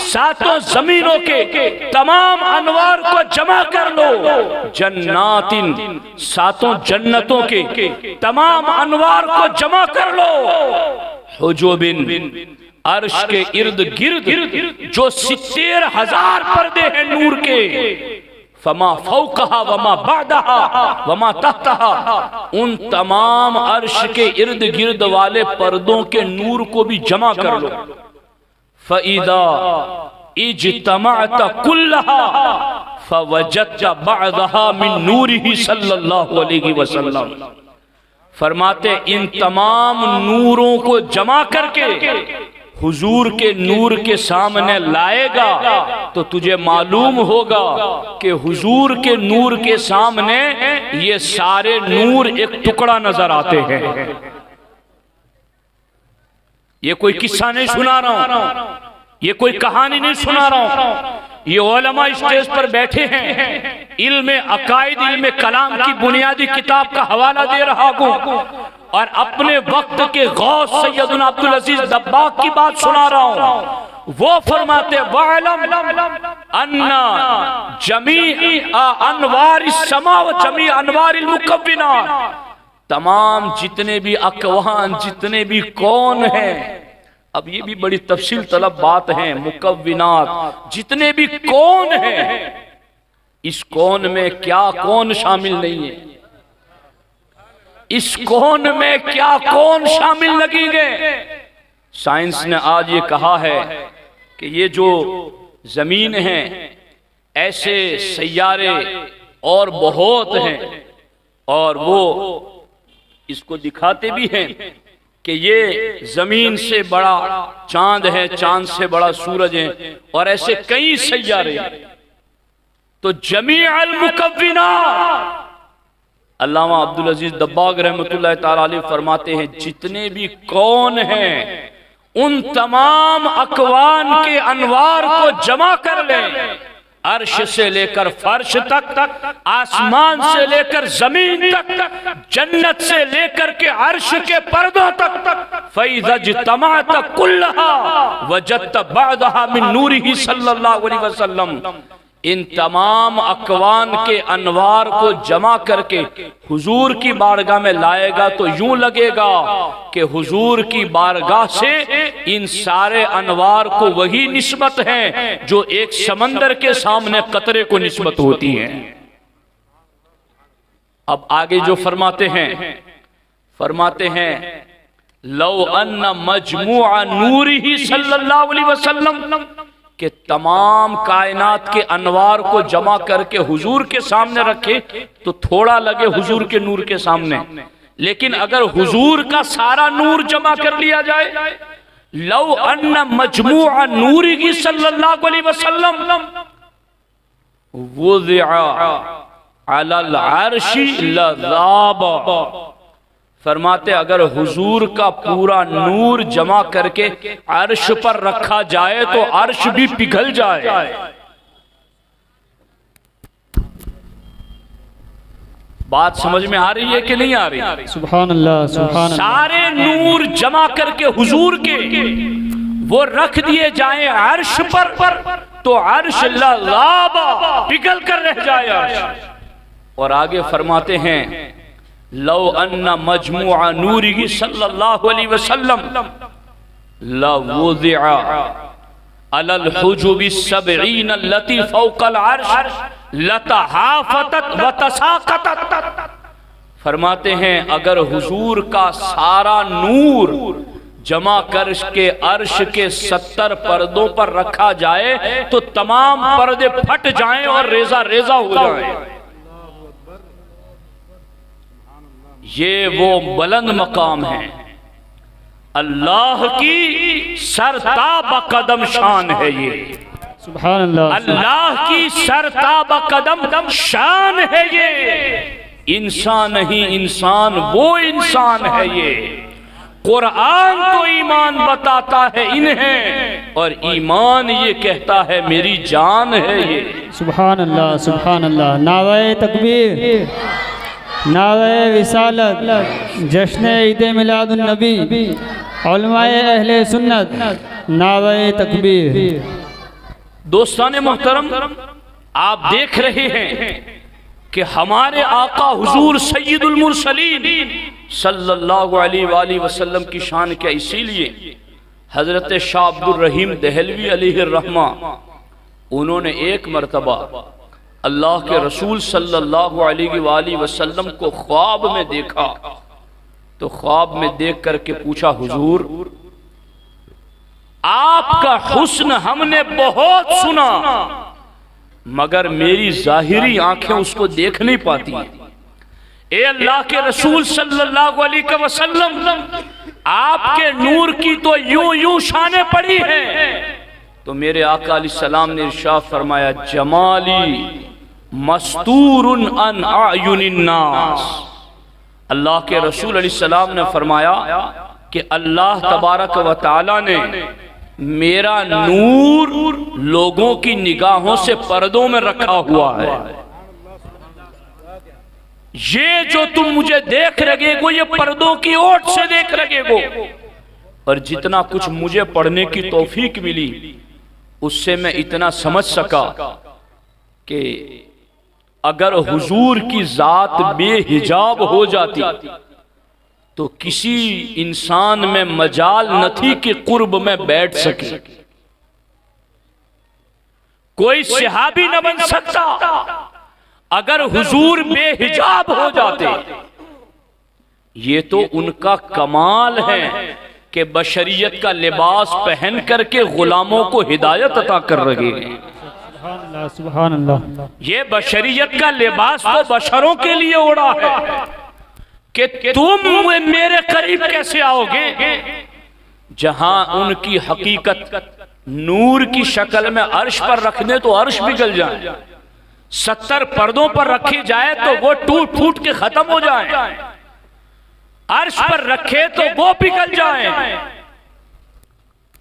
ساتوں زمینوں کے تمام انوار کو جمع کر لو. جنات، ساتوں جنتوں کے تمام انوار کو جمع کر لو. حجب، عرش کے ارد گرد جو 70,000 پردے ہیں نور کے. فما فوقہا وما بعدہا وما تحتہا، ان تمام عرش کے ارد گرد والے پردوں کے نور کو بھی جمع کر لو. فَإِذَا اجتمعت كُلَّهَا فَوَجَدْتَ بَعْضَهَا مِن نُورِهِ صلی اللہ علیہ وسلم. فرماتے ان تمام نوروں کو جمع کر کے حضور کے نور کے سامنے لائے گا تو تجھے معلوم ہوگا کہ حضور کے نور کے سامنے یہ سارے نور ایک ٹکڑا نظر آتے ہیں. یہ کوئی قصہ نہیں سنا رہا ہوں، یہ کوئی کہانی نہیں سنا رہا ہوں. یہ علماء اسٹیج پر بیٹھے ہیں، علم عقائد، علم کلام کی بنیادی کتاب کا حوالہ دے رہا ہوں اور اپنے وقت کے غوث سیدنا عبدالعزیز دباغ کی بات سنا رہا ہوں. وہ فرماتے وَعَلَمْ أَنَّ جَمِيعَ أَنْوَارِ السَّمَاءِ وَجَمِيعَ أَنْوَارِ الْمُكَوِّنَاتِ، تمام جتنے بھی اکوان، جتنے بھی کون ہیں، اب یہ بھی بڑی تفصیل طلب بات ہیں، مکونات، جتنے بھی کون ہیں، اس کون میں کیا کون شامل نہیں ہے؟ اس کون میں کیا کون شامل لگی گئے؟ سائنس نے آج یہ کہا ہے کہ یہ جو زمین ہیں ایسے سیارے اور بہت ہیں، اور وہ اس کو دکھاتے بھی ہیں کہ یہ زمین سے بڑا چاند ہے، چاند سے بڑا سورج ہے، اور ایسے کئی سیارے. تو جمیع المکونات، علامہ عبدالعزیز دباغ رحمۃ اللہ تعالی علیہ فرماتے ہیں جتنے بھی کون ہیں ان تمام اکوان کے انوار کو جمع کر لیں. عرش سے لے کر فرش تک، آسمان سے لے کر زمین تک، جنت سے لے کر کے عرش کے پردوں تک. فَإِذَا اجْتَمَعْتَ كُلَّهَا وَجَدْتَ بَعْضَهَا مِن نُورِهِ صلی اللہ علیہ وسلم. ان تمام اکوان کے انوار کو جمع کر کے حضور کی بارگاہ میں لائے گا تو یوں لگے گا کہ حضور کی بارگاہ سے ان سارے انوار کو وہی نسبت ہیں جو ایک سمندر کے سامنے قطرے کو نسبت ہوتی ہیں. اب آگے جو فرماتے ہیں لو ان مجموع نورہ صلی اللہ علیہ وسلم، کہ تمام کائنات کے انوار کو جمع کر کے حضور کے سامنے رکھے تو تھوڑا لگے حضور کے نور کے سامنے، لیکن اگر حضور کا سارا نور جمع کر لیا جائے، لو ان مجموع نورہ صلی اللہ علیہ وسلم وضع علی العرش لذاب. فرماتے اگر حضور کا پورا نور جمع کر کے عرش پر رکھا جائے تو عرش بھی پگھل جائے. بات سمجھ میں آ رہی ہے کہ نہیں آ رہی؟ سبحان اللہ، سبحان اللہ. سارے نور جمع کر کے حضور کے وہ رکھ دیے جائیں عرش پر تو عرش لذاب، پگھل کر رہ جائے عرش. اور آگے فرماتے ہیں لو ان مجموع نورہ صلی اللہ علیہ وسلم لوضع علی الحجب السبعین التي فوق العرش لتحافتت وتساقطت. فرماتے ہیں اگر حضور کا سارا نور جمع کر کے عرش کے 70 پردوں پر رکھا جائے تو تمام پردے پھٹ جائیں اور ریزہ ریزہ ہو جائیں. یہ وہ بلند مقام ہے، اللہ کی سرتاب قدم شان ہے. یہ سبحان اللہ، اللہ کی سرتاب قدم شان ہے. انسان نہیں، انسان وہ انسان ہے یہ۔ قرآن تو ایمان بتاتا ہے انہیں، اور ایمان یہ کہتا ہے میری جان ہے یہ۔ سبحان اللہ سبحان اللہ۔ نعرہ تکبیر، نعرہ رسالت، جشن عید میلاد النبی، علماء اہل سنت، نعرہ تکبیر۔ دوستان محترم، آپ دیکھ رہے ہیں کہ ہمارے آقا حضور سید المرسلین صلی اللہ علیہ وآلہ وسلم کی شان کیا، اسی لیے حضرت شاہ عبد الرحیم دہلوی علیہ الرحمہ انہوں نے ایک مرتبہ اللہ کے رسول صلی اللہ علیہ وآلہ وسلم کو خواب میں دیکھا، تو خواب میں دیکھ کر کے پوچھا، حضور آپ کا حسن ہم نے بہت سنا مگر میری ظاہری آنکھیں اس کو دیکھ نہیں پاتی ہیں۔ اے اللہ کے رسول صلی اللہ علیہ وسلم، آپ کے نور کی تو یوں شانیں پڑی ہیں، تو میرے آقا علیہ السلام نے ارشاد فرمایا، جمالی مستور عن اعین الناس۔ اللہ کے رسول علیہ السلام نے فرمایا کہ اللہ تبارک و تعالی نے میرا نور لوگوں کی نگاہوں سے پردوں میں رکھا ہوا ہے۔ یہ جو تم مجھے دیکھ رہے گو، یہ پردوں کی اوٹ سے دیکھ رہے گو، اور جتنا کچھ مجھے پڑھنے کی توفیق ملی اس سے میں اتنا سمجھ سکا کہ اگر حضور کی ذات بے حجاب ہو جاتی تو کسی انسان میں مجال نہ تھی کہ قرب میں بیٹھ سکے، کوئی صحابی نہ بن سکتا اگر حضور بے حجاب ہو جاتے۔ یہ تو ان کا کمال ہے کہ بشریت کا لباس پہن کر کے غلاموں کو ہدایت عطا کر رہے ہیں۔ سبحان اللہ سبحان اللہ۔ یہ بشریت کا لباس تو بشروں کے لیے اڑا ہے کہ تم میرے قریب کیسے آؤ گے، جہاں ان کی حقیقت نور کی شکل میں عرش پر رکھنے تو عرش پگھل جائے، 70 پردوں پر رکھی جائے تو وہ ٹوٹ پھوٹ کے ختم ہو جائیں، عرش پر رکھے تو وہ پگھل جائیں،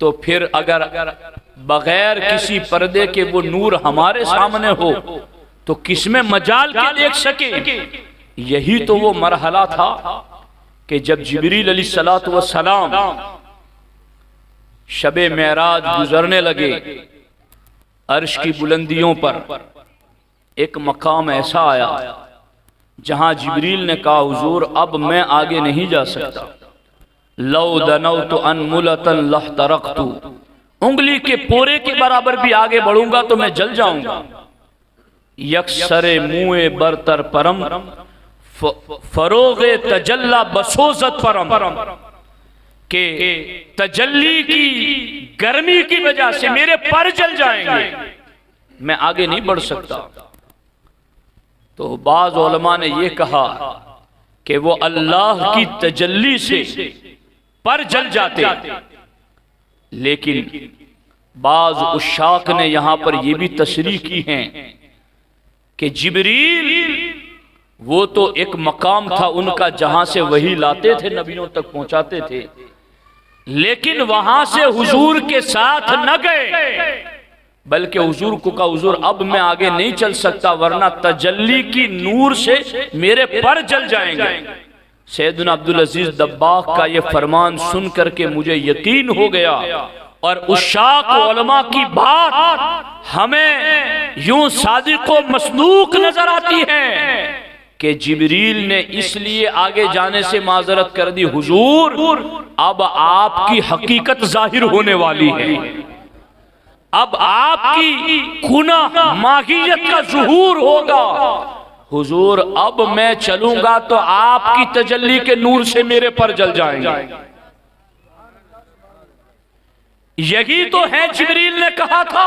تو پھر اگر بغیر کسی پردے کے وہ نور ہمارے سامنے ہو تو کس میں مجال کے دیکھ سکے۔ یہی تو وہ مرحلہ تھا کہ جب جبریل علیہ السلام شب معراج گزرنے لگے، عرش کی بلندیوں پر ایک مقام ایسا آیا جہاں جبریل نے کہا، حضور اب میں آگے نہیں جا سکتا، لو دنوت انملۃ لاحترقت، انگلی کے پورے کے برابر بھی آگے بڑھوں گا تو میں جل جاؤں گا۔ یکسر منہ برتر پرم، فروغ تجلی بسوزت پرم، کہ تجلی کی گرمی کی وجہ سے میرے پر جل جائیں گے، میں آگے نہیں بڑھ سکتا۔ تو بعض علماء نے یہ کہا کہ وہ اللہ کی تجلی سے پر جل جاتے، لیکن بعض عشاق نے یہاں پر یہ بھی تصریح کی ہیں کہ جبریل وہ تو ایک مقام تھا ان کا جہاں سے وحی لاتے تھے، نبیوں تک پہنچاتے تھے، لیکن وہاں سے حضور کے ساتھ نہ گئے، بلکہ حضور کو کہا، حضور اب میں آگے نہیں چل سکتا ورنہ تجلی کی نور سے میرے پر جل جائیں گے۔ سیدنا عبدالعزیز دباغ کا یہ فرمان سن کر کے مجھے یقین ہو گیا، اور عشاق علماء کی بات ہمیں یوں صادق و مصدوق نظر آتی ہے کہ جبریل نے اس لیے آگے جانے سے معذرت کر دی، حضور اب آپ کی حقیقت ظاہر ہونے والی ہے، اب آپ کی کنہ ماہیت کا ظہور ہوگا، حضور اب میں چلوں گا تو آپ کی تجلی کے نور سے میرے پر جل جائیں گے۔ یہی تو ہے جبریل نے کہا تھا،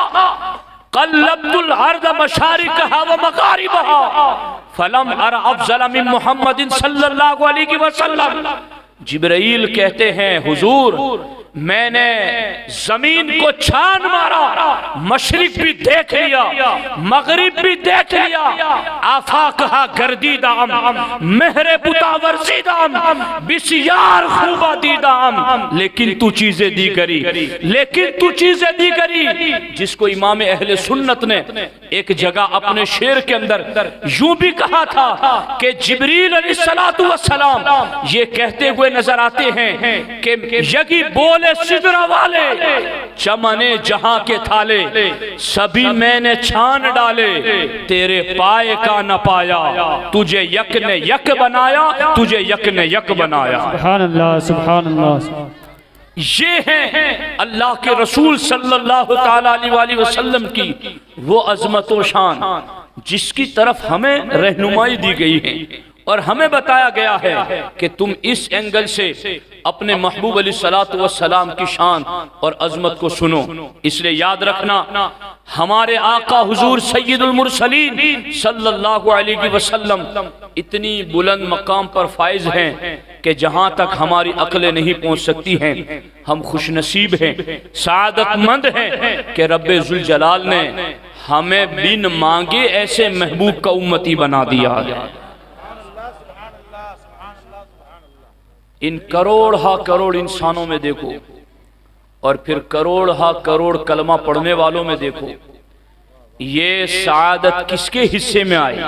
قلبت الارض مشارقها ومغاربها فلم ار افضل من محمد صلی اللہ علیہ وسلم۔ جبرائیل کہتے ہیں، حضور میں نے زمین کو چھان مارا، مشرق بھی دیکھ لیا، مغرب بھی دیکھ لیا، آفاقہا گردیدام، مہر بتا ورزیدام، بسیار خوبہ دیدام، لیکن تو چیزیں دی کری، لیکن تو چیزیں دی کری، جس کو امام اہل سنت نے ایک جگہ اپنے شعر کے اندر یوں بھی کہا تھا کہ جبریل علیہ السلام یہ کہتے ہوئے نظر آتے ہیں کہ یگی بولے سدرہ والے، چمنے جہاں کے تھالے، سبھی میں نے چھان ڈالے، تیرے پائے کا نہ پایا، تجھے یک نے یک بنایا، تجھے یک نے یک بنایا۔ سبحان اللہ، سبحان اللہ۔ یہ ہیں اللہ کے رسول صلی اللہ تعالیٰ علیہ وسلم کی وہ عظمت و شان جس کی طرف ہمیں رہنمائی دی گئی ہے، اور ہمیں بتایا گیا ہے کہ تم اس اینگل سے اپنے محبوب علیہ السلام کی شان اور عظمت کو سنو۔ اس لیے یاد رکھنا، ہمارے آقا حضور سید المرسلین صلی اللہ علیہ وسلم اتنی بلند مقام پر فائز ہیں کہ جہاں تک ہماری عقلیں نہیں پہنچ سکتی ہیں۔ ہم خوش نصیب ہیں، سعادت مند ہیں کہ رب ذوالجلال نے ہمیں بن مانگے ایسے محبوب کا امتی بنا دیا ہے۔ ان کروڑ ہا کروڑ انسانوں میں دیکھو، اور پھر کروڑ ہا کروڑ کلمہ پڑھنے والوں میں دیکھو، یہ سعادت کس کے حصے میں آئی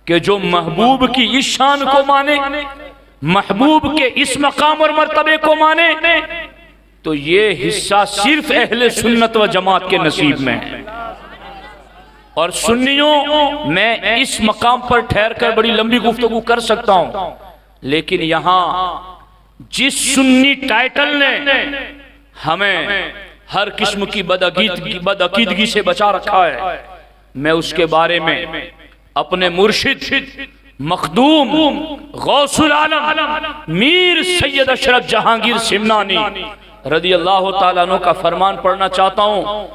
کہ جو محبوب کی اس شان کو مانے، محبوب کے اس مقام اور مرتبے کو مانے، تو یہ حصہ صرف اہل سنت و جماعت کے نصیب میں ہے۔ اور سنیوں، میں اس مقام پر ٹھہر کر بڑی لمبی گفتگو کر سکتا ہوں، لیکن یہاں جس سنی ٹائٹل نے ہمیں ہر قسم کی بدعقیدگی سے بچا رکھا ہے، میں اس کے بارے میں اپنے مرشد مخدوم غوث العالم میر سید اشرف جہانگیر سمنانی رضی اللہ تعالیٰ عنہ کا فرمان پڑھنا چاہتا ہوں۔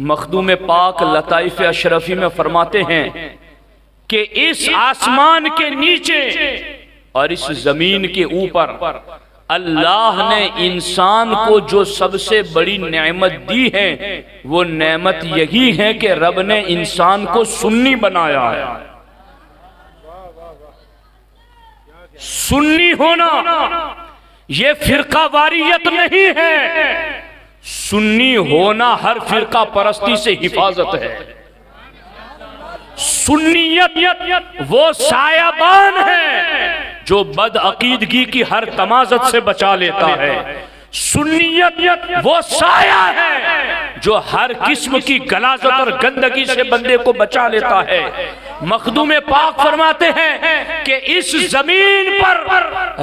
مخدوم پاک لطائف اشرفی میں فرماتے ہیں کہ اس آسمان کے نیچے اور اس زمین کے اوپر اللہ نے انسان کو جو سب سے بڑی نعمت دی ہے، وہ نعمت یہی ہے کہ رب نے انسان کو سنی بنایا ہے۔ سنی ہونا یہ فرقہ واریت نہیں ہے، سنی ہونا ہر فرقہ پرستی سے حفاظت ہے۔ سنیت وہ سایبان ہے جو بدعقیدگی کی ہر تمازت سے بچا لیتا ہے۔ سنیت وہ سایہ ہے جو ہر قسم کی غلاظت اور گندگی سے بندے کو بچا لیتا ہے۔ مخدوم پاک فرماتے ہیں کہ اس زمین پر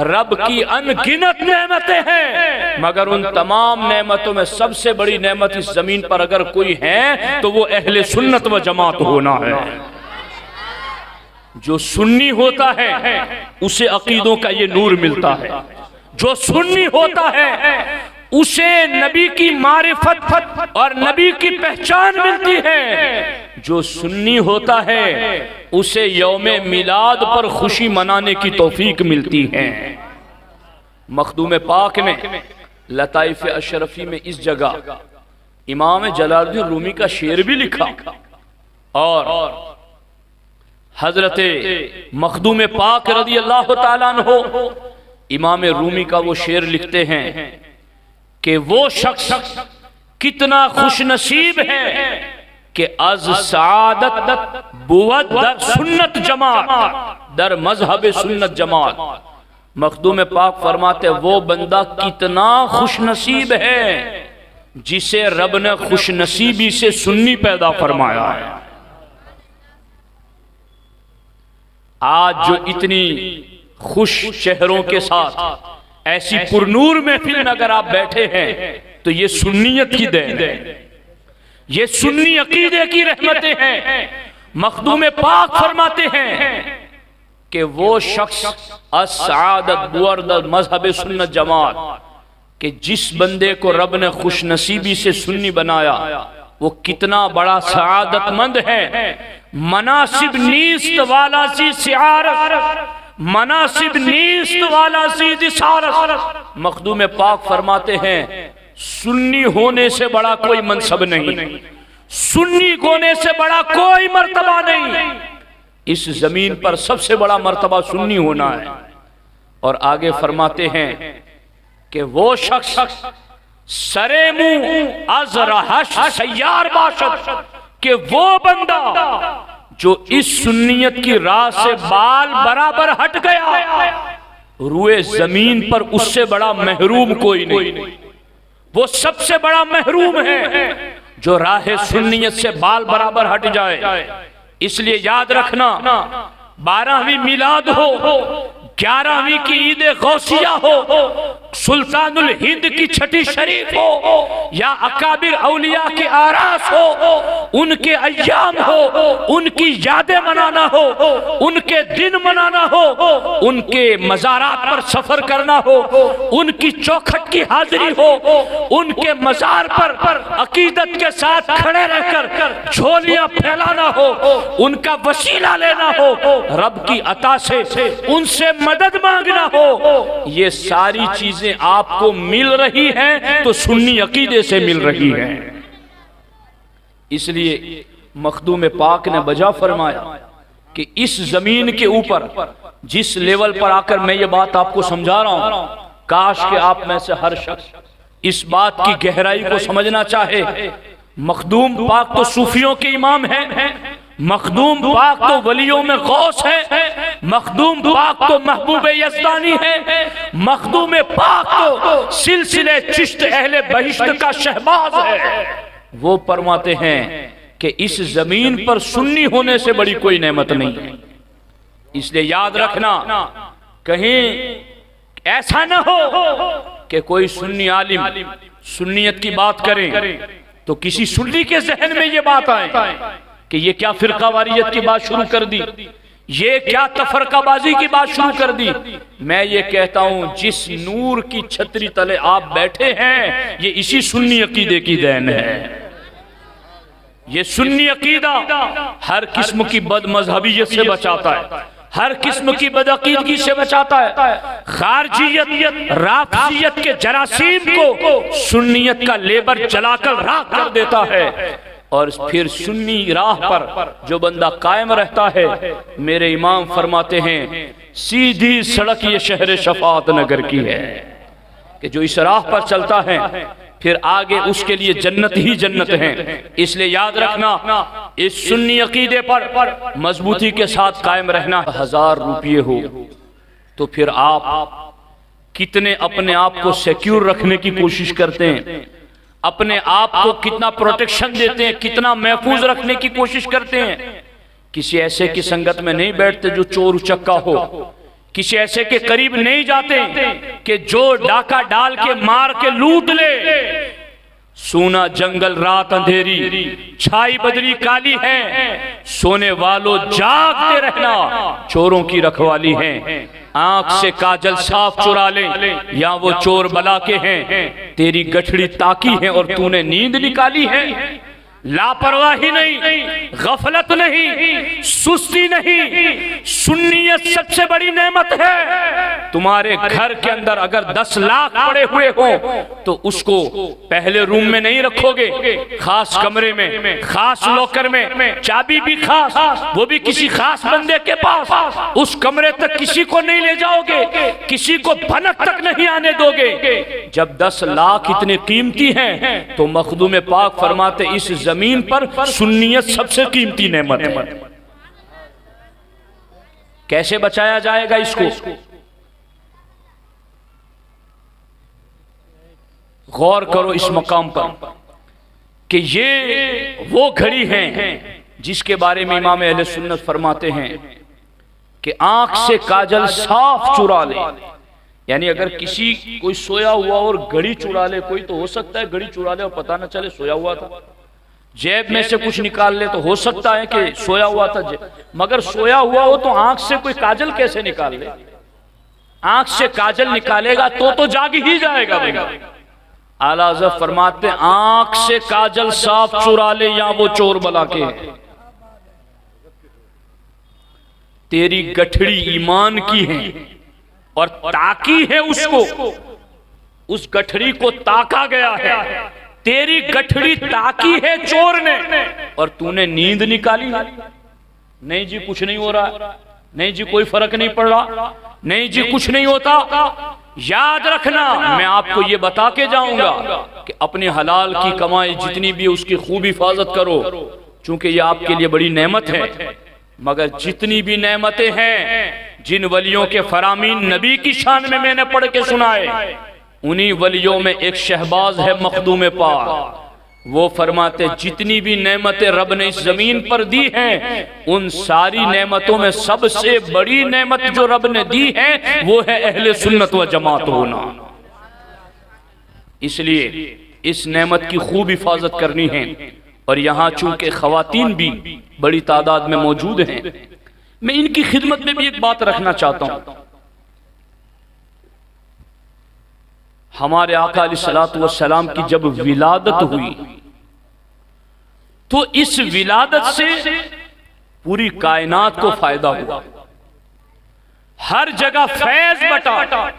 رب کی ان گنت نعمتیں ہیں، مگر ان تمام نعمتوں میں سب سے بڑی نعمت اس زمین پر اگر کوئی ہے تو وہ اہل سنت و جماعت ہونا ہے۔ جو سنی ہوتا ہے اسے عقیدوں کا یہ نور ملتا ہے، جو سنی ہوتا ہے اسے نبی کی معرفت اور نبی کی پہچان ملتی ہے، جو سنی ہوتا ہے اسے یوم میلاد پر خوشی منانے کی توفیق ملتی ہے۔ مخدوم پاک نے لطائف اشرفی میں اس جگہ امام جلال الدین رومی کا شعر بھی لکھا، اور حضرت مخدوم پاک رضی اللہ تعالیٰ عنہ امام رومی کا وہ شعر لکھتے ہیں کہ وہ شخص کتنا خوش نصیب ہے کہ از سعادت بود در سنت جماعت، در مذہب سنت جماعت۔ مخدوم پاک فرماتے وہ بندہ کتنا خوش نصیب ہے جسے رب نے خوش نصیبی سے سنی پیدا فرمایا ہے۔ آج جو اتنی خوش چہروں کے ساتھ ایسی پرنور محفل میں اگر آپ بیٹھے ہیں تو یہ سنیت کی دین ہے، یہ سنی عقیدے کی رحمتیں ہیں۔ مخدوم پاک فرماتے ہیں کہ وہ شخص السعادت بورد مذہب سنت جماعت، کہ جس بندے کو رب نے خوش نصیبی سے سنی بنایا وہ کتنا بڑا سعادت مند ہے۔ مناسب نیست والا سی سعارت مناسب نیست والا زید سارت۔ مخدوم پاک فرماتے ہیں سنی ہونے سے بڑا کوئی منصب نہیں، سنی ہونے سے بڑا کوئی مرتبہ نہیں، اس زمین پر سب سے بڑا مرتبہ سنی ہونا ہے۔ اور آگے فرماتے ہیں کہ وہ شخص سرے منہ از رہش سیار باشد، کہ وہ بندہ جو اس سنیت کی راہ سے بال برابر ہٹ گیا، روئے زمین پر اس سے بڑا محروم کوئی نہیں، وہ سب سے بڑا محروم ہے جو راہ سنیت سے بال برابر ہٹ جائے۔ اس لیے یاد رکھنا 12ویں میلاد ہو، 11ویں کی عید غوثیہ ہو، سلطان الہند کی چھٹی شریف ہو، یا اکابر اولیاء کے آراس ہو، ان کے ایام ہو، ان کی یادیں منانا ہو، ان کے دن منانا ہو، ان کے مزارات پر سفر کرنا ہو، ان کی چوکھٹ کی حاضری ہو، ان کے مزار پر عقیدت کے ساتھ کھڑے رہ کر جھولیاں پھیلانا ہو، ان کا وسیلہ لینا ہو، رب کی عطا سے ان سے مدد مانگنا ہو، یہ ساری چیزیں آپ کو مل رہی ہیں تو سنی عقیدے سے مل رہی ہیں۔ اس لیے مخدوم پاک نے بجا فرمایا کہ اس زمین کے اوپر جس لیول پر آ کر میں یہ بات آپ کو سمجھا رہا ہوں، کاش کہ آپ میں سے ہر شخص اس بات کی گہرائی کو سمجھنا چاہے۔ مخدوم پاک تو صوفیوں کے امام ہیں، مخدوم پاک تو ولیوں میں غوث ہے، مخدوم پاک تو محبوب یزدانی ہے، مخدوم پاک تو سلسلے چشت اہل بہشت کا شہباز ہے۔ وہ فرماتے ہیں کہ اس زمین پر سنی ہونے سے بڑی کوئی نعمت نہیں ہے۔ اس لیے یاد رکھنا کہیں ایسا نہ ہو کہ کوئی سنی عالم سنیت کی بات کریں تو کسی سنی کے ذہن میں یہ بات آئے کہ یہ کیا فرقہ واریت کی بات شروع کر دی، یہ کیا تفرقہ بازی کی بات شروع کر دی۔ میں یہ کہتا ہوں جس نور کی چھتری تلے آپ بیٹھے ہیں یہ اسی سنی عقیدے کی دین ہے۔ یہ سنی عقیدہ ہر قسم کی بد مذہبیت سے بچاتا ہے، ہر قسم کی بدعقیدگی سے بچاتا ہے، خارجیت رافضیت کے جراثیم کو سنیت کا لیبر جلا کر راکھ کر دیتا ہے، اور پھر سنی راہ پر جو بندہ قائم رہتا ہے، میرے امام فرماتے ہیں سیدھی سڑک یہ شہر شفاعت نگر کی ہے، کہ جو اس راہ پر چلتا ہے پھر آگے اس کے لیے جنت ہی جنت ہیں۔ اس لیے یاد رکھنا اس سنی عقیدے پر مضبوطی کے ساتھ قائم رہنا۔ 1000 روپیے ہو تو پھر آپ کتنے اپنے آپ کو سیکیور رکھنے کی کوشش کرتے ہیں، اپنے آپ کو کتنا پروٹیکشن دیتے ہیں، کتنا محفوظ رکھنے کی کوشش کرتے ہیں۔ کسی ایسے کی سنگت میں نہیں بیٹھتے جو چور اچکا ہو، کسی ایسے کے قریب نہیں جاتے کہ جو ڈاکہ ڈال کے مار کے لوٹ لے۔ سونا جنگل رات اندھیری، چھائی بدری کالی ہے، سونے والوں جاگتے رہنا چوروں کی رکھوالی ہے۔ آنکھ سے کاجل صاف چرا لیں یا وہ چور بلا کے ہیں، تیری گٹھڑی تاکی ہے اور تو نے نیند نکالی ہے۔ لاپرواہی نہیں، غفلت نہیں، سستی نہیں، سنیت سب سے بڑی نعمت ہے۔ تمہارے گھر کے اندر اگر 10 لاکھ پڑے ہوئے ہوں تو اس کو پہلے روم میں نہیں رکھو گے، خاص کمرے میں، خاص لوکر میں، چابی بھی خاص، وہ بھی کسی خاص بندے کے پاس۔ اس کمرے تک کسی کو نہیں لے جاؤ گے، کسی کو بھنک تک نہیں آنے دو گے۔ جب 10 لاکھ اتنے قیمتی ہیں تو مخدوم پاک فرماتے اس زمین پر سنیت سب سے قیمتی نعمت ہے۔ کیسے بچایا جائے گا اس کو؟ غور کرو اس مقام پر کہ یہ وہ گھڑی ہیں جس کے بارے میں امام اہل سنت فرماتے ہیں کہ آنکھ سے کاجل صاف چرا لے۔ یعنی اگر کسی کوئی سویا ہوا اور گھڑی چرا لے، کوئی تو ہو سکتا ہے گھڑی چرا لے اور پتہ نہ چلے سویا ہوا تھا، جیب میں سے کچھ نکال لے تو ہو سکتا ہے کہ سویا ہوا تھا، مگر سویا ہوا ہو تو آنکھ سے کوئی کاجل کیسے نکال لے؟ آنکھ سے کاجل نکالے گا تو جاگ ہی جائے گا۔ اعلیٰ حضرت فرماتے ہیں آنکھ سے کاجل صاف چرا لے یا وہ چور بلا کے ہے۔ تیری گٹھڑی ایمان کی ہے اور تاکی ہے اس کو، اس گٹھڑی کو تاکا گیا ہے، تیری گٹھڑی تاکی ہے چور نے اور تو نے نیند نکالی۔ نہیں جی کچھ نہیں ہو رہا، نہیں جی کوئی فرق نہیں پڑ رہا، نہیں جی کچھ نہیں ہوتا۔ یاد رکھنا میں آپ کو یہ بتا کے جاؤں گا کہ اپنی حلال کی کمائی جتنی بھی اس کی خوب حفاظت کرو، چونکہ یہ آپ کے لیے بڑی نعمت ہے، مگر جتنی بھی نعمتیں ہیں جن ولیوں کے فرامین نبی کی شان میں نے پڑھ کے سنائے، انہی ولیوں میں ایک شہباز ہے مخدوم پاک، وہ فرماتے جتنی بھی نعمتیں رب نے اس زمین پر دی ہیں، ان ساری نعمتوں میں سب سے بڑی نعمت جو رب نے دی ہے وہ ہے اہل سنت و جماعت ہونا۔ اس لیے اس نعمت کی خوب حفاظت کرنی ہے، اور یہاں چونکہ خواتین بھی بڑی تعداد میں موجود ہیں، میں ان کی خدمت میں بھی ایک بات رکھنا چاہتا ہوں۔ ہمارے آقا علیہ السلام کی جب ولادت ہوئی تو اس ولادت سے پوری کائنات کو فائدہ ہوا، ہر جگہ فیض بٹا،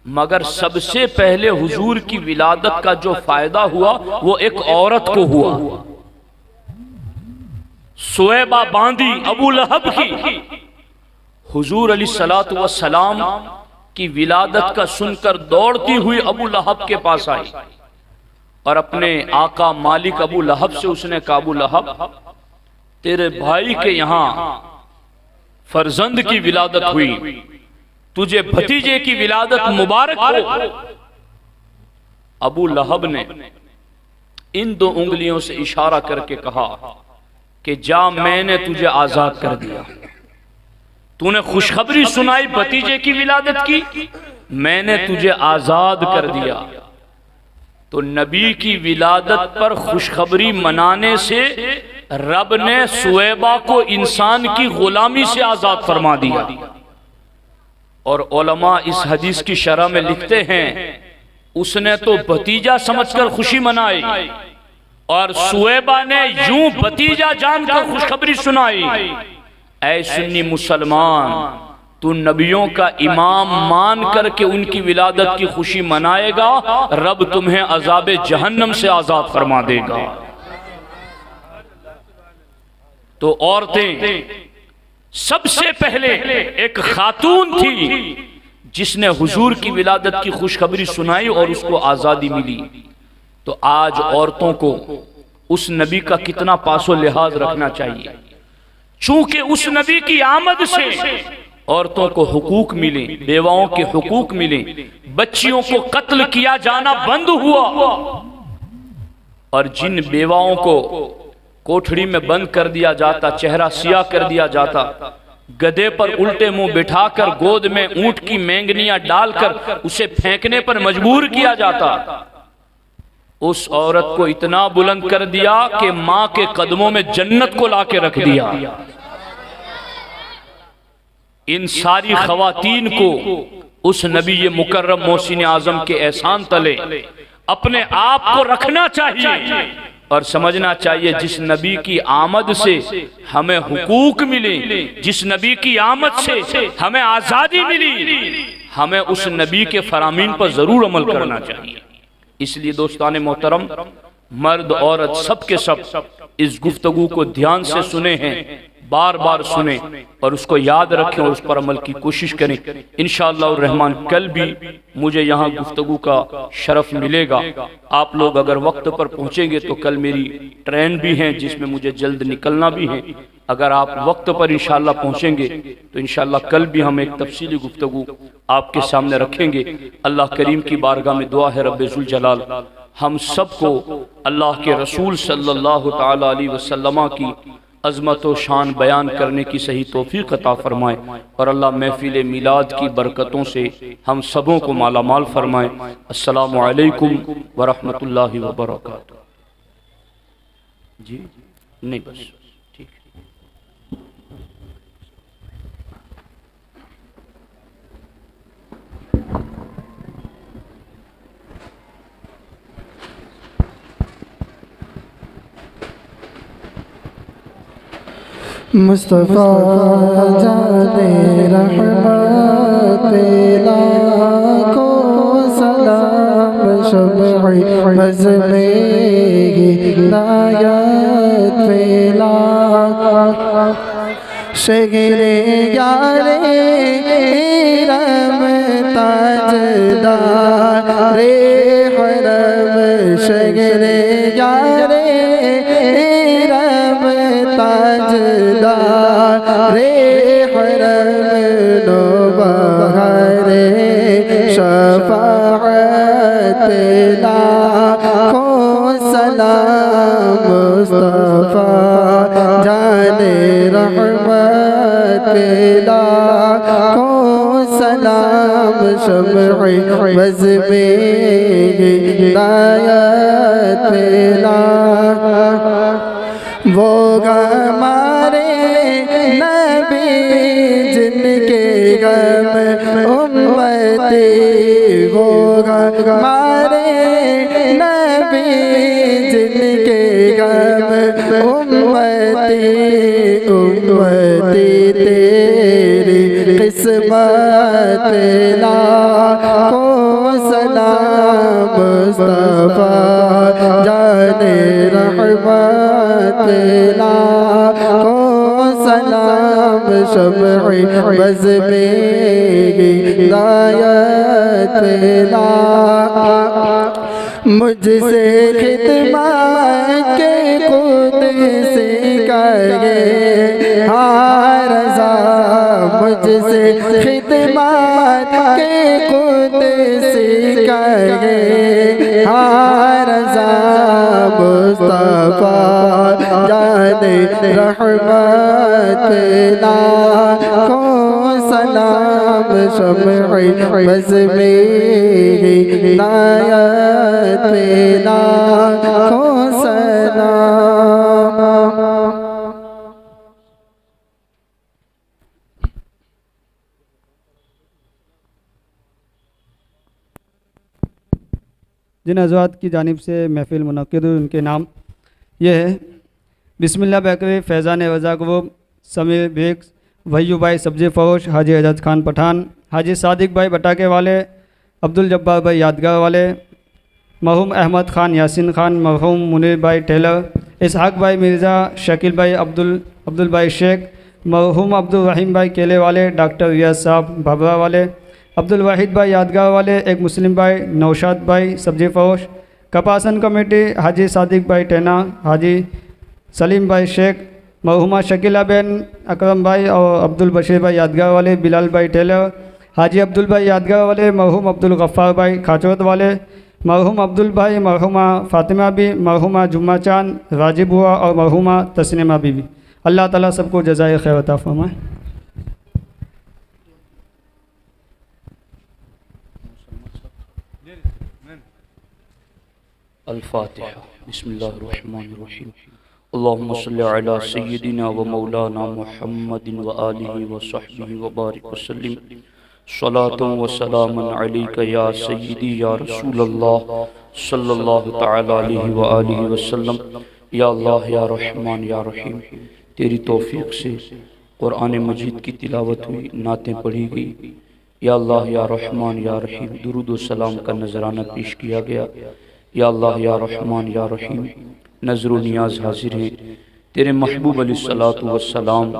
مگر سب سے پہلے حضور کی ولادت کا جو فائدہ ہوا وہ ایک عورت کو ہوا، سویبہ باندی ابو لہب کی۔ حضور علیہ السلام کی ولادت کا سن کر دوڑتی ہوئی ابو لہب کے پاس آئی اور اپنے آقا مالک ابو لہب سے اس نے کہا، ابو لہب تیرے بھائی کے یہاں فرزند کی ولادت ہوئی، تجھے بھتیجے کی ولادت مبارک ہو۔ ابو لہب نے ان دو انگلیوں سے اشارہ کر کے کہا کہ جا میں نے تجھے آزاد کر دیا، تو نے خوشخبری سنائی بھتیجے کی ولادت کی، میں نے تجھے آزاد کر دیا۔ تو نبی کی ولادت پر خوشخبری منانے سے رب نے سویبہ کو انسان کی غلامی سے آزاد فرما دیا۔ اور علماء اس حدیث کی شرح میں لکھتے ہیں اس نے تو بھتیجا سمجھ کر خوشی منائی اور سویبہ نے یوں بھتیجا جان کر خوشخبری سنائی، اے سنی مسلمان تو نبیوں کا امام مان کر کے ان کی ولادت کی خوشی منائے گا، رب تمہیں عذاب جہنم سے آزاد فرما دے گا۔ تو عورتیں سب سے پہلے ایک خاتون تھی جس نے حضور کی ولادت کی خوشخبری سنائی اور اس کو آزادی ملی۔ تو آج عورتوں کو اس نبی کا کتنا پاس و لحاظ رکھنا چاہیے، چونکہ اس نبی کی آمد سے عورتوں کو حقوق ملے، بیواؤں کے حقوق ملے، بچیوں کو قتل کیا جانا بند ہوا، اور جن بیواؤں کو کوٹھڑی میں بند کر دیا جاتا، چہرہ سیاہ کر دیا جاتا، گدھے پر الٹے منہ بٹھا کر گود میں اونٹ کی مینگنیاں ڈال کر اسے پھینکنے پر مجبور کیا جاتا، اس عورت کو اتنا بلند کر دیا کہ ماں کے قدموں میں جنت کو لا کے رکھ دیا۔ ان ساری خواتین کو اس نبی مکرم محسن اعظم کے احسان تلے اپنے آپ کو رکھنا چاہیے اور سمجھنا چاہیے جس نبی کی آمد سے ہمیں حقوق ملے، جس نبی کی آمد سے ہمیں آزادی ملی، ہمیں اس نبی کے فرامین پر ضرور عمل کرنا چاہیے۔ اس لیے دوستان محترم، مرد عورت سب کے سب اس گفتگو کو دھیان سے سنے ہیں، بار بار سنیں اور اس کو یاد رکھیں اور اس پر عمل کی کوشش کریں۔ انشاءاللہ الرحمن کل بھی مجھے یہاں گفتگو کا شرف ملے گا۔ آپ لوگ اگر وقت پر پہنچیں گے تو کل میری ٹرین بھی ہیں جس میں مجھے جلد نکلنا بھی ہے، اگر آپ وقت پر انشاءاللہ پہنچیں گے تو انشاءاللہ کل بھی ہم ایک تفصیلی گفتگو آپ کے سامنے رکھیں گے۔ اللہ کریم کی بارگاہ میں دعا ہے رب ذوالجلال ہم سب کو اللہ کے رسول صلی اللہ تعالی علیہ وسلم کی عظمت و شان بیان کرنے کی صحیح توفیق عطا فرمائے، اور اللہ محفل میلاد کی برکتوں سے ہم سبوں کو مالا مال فرمائے۔ السلام علیکم ورحمۃ اللہ وبرکاتہ۔ جی نہیں بس ٹھیک ہے۔ مصطفیٰ جانے رحمت لاکھوں سلام شمع بز میں ہدایت پھیلا شہر یار حرم تاجدار حرم شہر یار حرم تاجدار حرم نوبہار شفاعت لاکھوں سلام مصطفیٰ جان رحمت لاکھوں سلام شمع بز میں ہدایت پھیلا وہ ہمارے نبی جن کے غم امتی وہ ہمارے نبی جن کے غم امتی تیری قسمت لاکھوں سلام مصطفیٰ جان رحمت لاکھوں سلام شمع بز میں ہدایت پھیلا مجھ سے خدمت کے قدس کرے ہاں رضا مجھ سے خدمت کے قدس کرے ہاں رضا مصطفیٰ جان رحمت لاکھوں سلام شمع بز میں ہدایت پھیلا لاکھوں سلام جن حضرات کی جانب سے محفل منعقد ہوئی ان کے نام یہ ہے بسم اللہ بیکری فیضان وضا کو سمیر بیگ وحیو بھائی سبزی فروش حاجی اعجاز خان پٹھان حاجی صادق بھائی بٹاکے والے عبدالجبار بھائی یادگار والے مرحوم احمد خان یاسین خان مرحوم منیر بھائی ٹیلر اسحاق بھائی مرزا شکیل بھائی عبدال بھائی شیخ مرحوم عبدالرحیم بھائی کیلے والے ڈاکٹر ریاض صاحب بھابرا والے عبدالواحد بھائی یادگار والے ایک مسلم بھائی نوشاد بھائی سبزی فروش کپاسن کمیٹی حاجی صادق بھائی ٹینا حاجی سلیم بھائی شیخ مرحومہ شکیلہ بین اکرم بھائی اور عبدالبشیر بھائی یادگار والے بلال بھائی ٹیلر حاجی عبدال بھائی یادگار والے مرحوم عبدالغفار بھائی کھاچوت والے مرحوم عبدال بھائی مرحومہ فاطمہ بی مرحومہ جمعہ چاند راجب ہوا اور مرحومہ تسنیمہ بی اللہ تعالیٰ سب کو جزائے خیر عطا فرمائے. الفاتحہ. بسم اللہ الرحمن الرحیم. اللہم صلی علی سیدنا و مولانا محمد و آلہ و صحبہ و بارک وسلم. صلاة و سلام علیکہ یا سیدی یا رسول اللہ صلی اللہ تعالی علیہ وآلہ وسلم. یا اللہ یا رحمان یا رحیم، تیری توفیق سے قرآن مجید کی تلاوت ہوئی، نعتیں پڑھی گئی. یا اللہ یا رحمان یا رحیم، درود و سلام کا نذرانہ پیش کیا گیا. یا اللہ یا رحمان یا رحیم، نظر و نیاز حاضر ہیں. تیرے محبوب علیہ السلام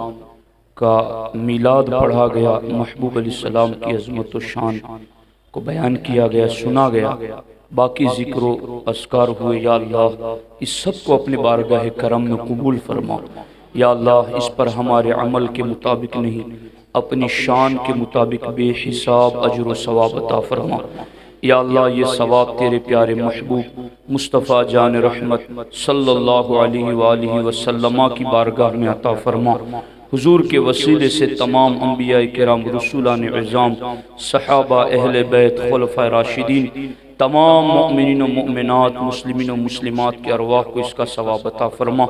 کا میلاد پڑھا گیا، محبوب علیہ السلام کی عظمت و شان کو بیان کیا گیا، سنا گیا. باقی ذکر و اذکار ہوئے. یا اللہ اس سب کو اپنے بارگاہ کرم میں قبول فرما. یا اللہ اس پر ہمارے عمل کے مطابق نہیں، اپنی شان کے مطابق بے حساب اجر و ثواب عطا فرما. یا اللہ یہ ثواب تیرے پیارے محبوب مصطفیٰ جان رحمت صلی اللہ علیہ وآلہ وسلم کی بارگاہ میں عطا فرما. حضور کے وسیلے سے تمام انبیاء کرام، رسولان عظام، صحابہ، اہل بیت، خلفاء راشدین، تمام مؤمنین و مؤمنات، مسلمین و مسلمات کی ارواح کو اس کا ثواب عطا فرما.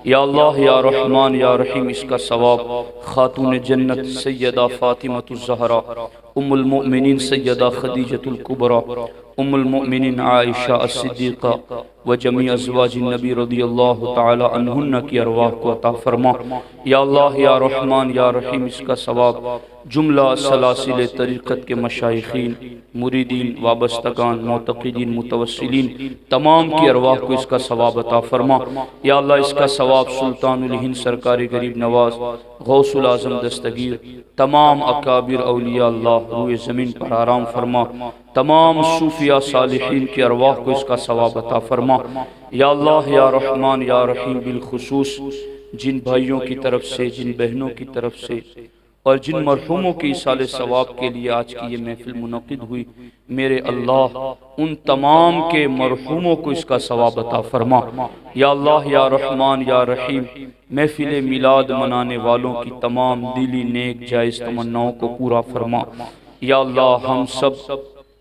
یا اللہ یا رحمان یا رحیم اس کا ثواب خاتون جنت سیدہ فاطمہ الزہرا، ام المؤمنین سیدہ خدیجۃ الکبریٰ، ام المؤمنین عائشہ الصدیقہ و جمیع ازواج النبی رضی اللہ تعالی عنہن کی ارواح کو عطا فرما۔ یا اللہ یا رحمان یا رحیم اس کا ثواب جملہ سلاسل طریقت کے مشائخین، مریدین، وابستگان، معتقدین، متوسلین تمام کی ارواح کو اس کا ثواب عطا فرما۔ یا اللہ اس کا ثواب سلطان الہند سرکار غریب نواز، غوث العظم دستگیر، تمام اکابر اولیاء اللہ روئے زمین پر آرام فرما۔ تمام صوفیاء صالحین کی ارواح کو اس کا ثواب عطا فرما۔ یا اللہ یا رحمان یا رحیم بالخصوص جن بھائیوں کی طرف سے، جن بہنوں کی طرف سے اور جن مرحوموں کے ایصال ثواب کے لیے آج کی یہ محفل منعقد ہوئی، میرے اللہ ان تمام کے مرحوموں کو اس کا ثواب عطا فرما۔ یا اللہ یا رحمان یا رحیم محفل میلاد منانے والوں کی تمام دلی نیک جائز تمناؤں کو پورا فرما۔ یا اللہ ہم سب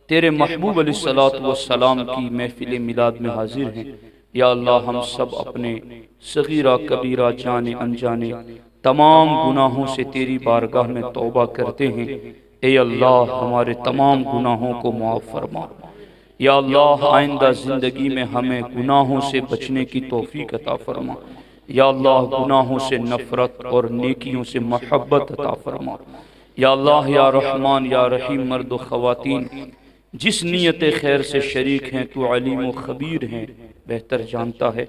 تیرے محبوب علیہ السلام کی محفل میلاد میں حاضر ہیں۔ یا اللہ ہم سب اپنے صغیرہ کبیرہ جانے انجانے تمام گناہوں سے تیری بارگاہ میں توبہ کرتے ہیں۔ اے اللہ ہمارے تمام گناہوں کو معاف فرما۔ یا اللہ آئندہ زندگی میں ہمیں گناہوں سے بچنے کی توفیق عطا فرما۔ یا اللہ گناہوں سے نفرت اور نیکیوں سے محبت عطا فرما۔ یا اللہ یا رحمان یا رحیم مرد و خواتین جس نیت خیر سے شریک ہیں تو علیم و خبیر ہیں، بہتر جانتا ہے۔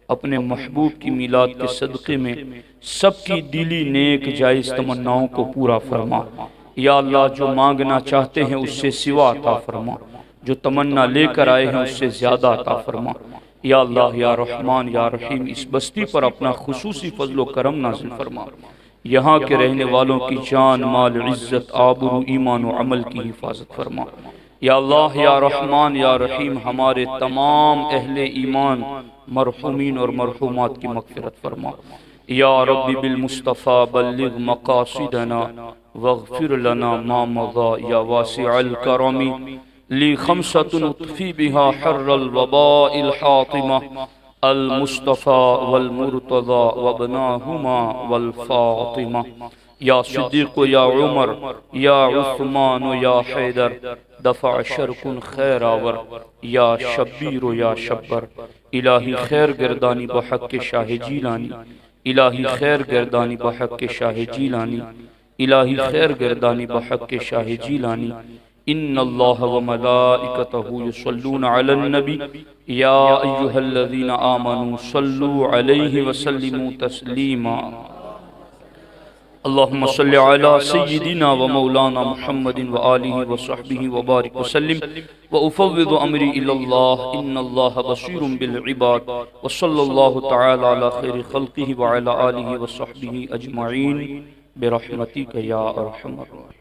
اپنے محبوب کی میلاد کے صدقے میں سب کی دلی نیک جائز تمناؤں کو پورا فرما۔ یا اللہ جو مانگنا چاہتے ہیں اس سے سوا عطا فرما، جو تمنا لے کر آئے ہیں اس سے زیادہ عطا فرما۔ یا اللہ یا رحمان یا رحیم اس بستی پر اپنا خصوصی فضل و کرم نازل فرما۔ یہاں کے رہنے والوں کی جان، مال، عزت، آبرو، ایمان و عمل کی حفاظت فرما۔ یا اللہ یا رحمان یا رحیم ہمارے تمام اہل ایمان مرحومین اور مرحومات کی مغفرت فرما۔ یا رب بالمصطفیٰ بلغ مقاصدنا واغفر لنا ما مضى یا واسع الکرم لی خمسۃ اطفی بها حر الوباء الحاطمہ المصطفیٰ والمرتضی وابناہما والفاطمہ۔ یا صدیق یا عمر یا عثمان یا حیدر دفع شرکن خیر آور یا شبیر یا شبر۔ الہی خیر گردانی بحق کے شاہ جیلانی، الہی خیر گردانی بحق کے شاہ جیلانی، الہی خیر گردانی بحق کے شاہ جیلانی۔ ان اللہ و ملائکتہ یصلون علی النبی یا ایہا الذین آمنوا صلوا علیہ وسلموا تسلیما۔ اللہم صلی علی سیدنا و مولانا محمد و آلہ و صحبہ و بارک وسلم و افوض امری الاللہ ان اللہ بصیر بالعباد و صلی اللہ تعالی علی خیر خلقہ و علی آلہ و صحبہ اجمعین برحمتک یا ارحم الراحمین۔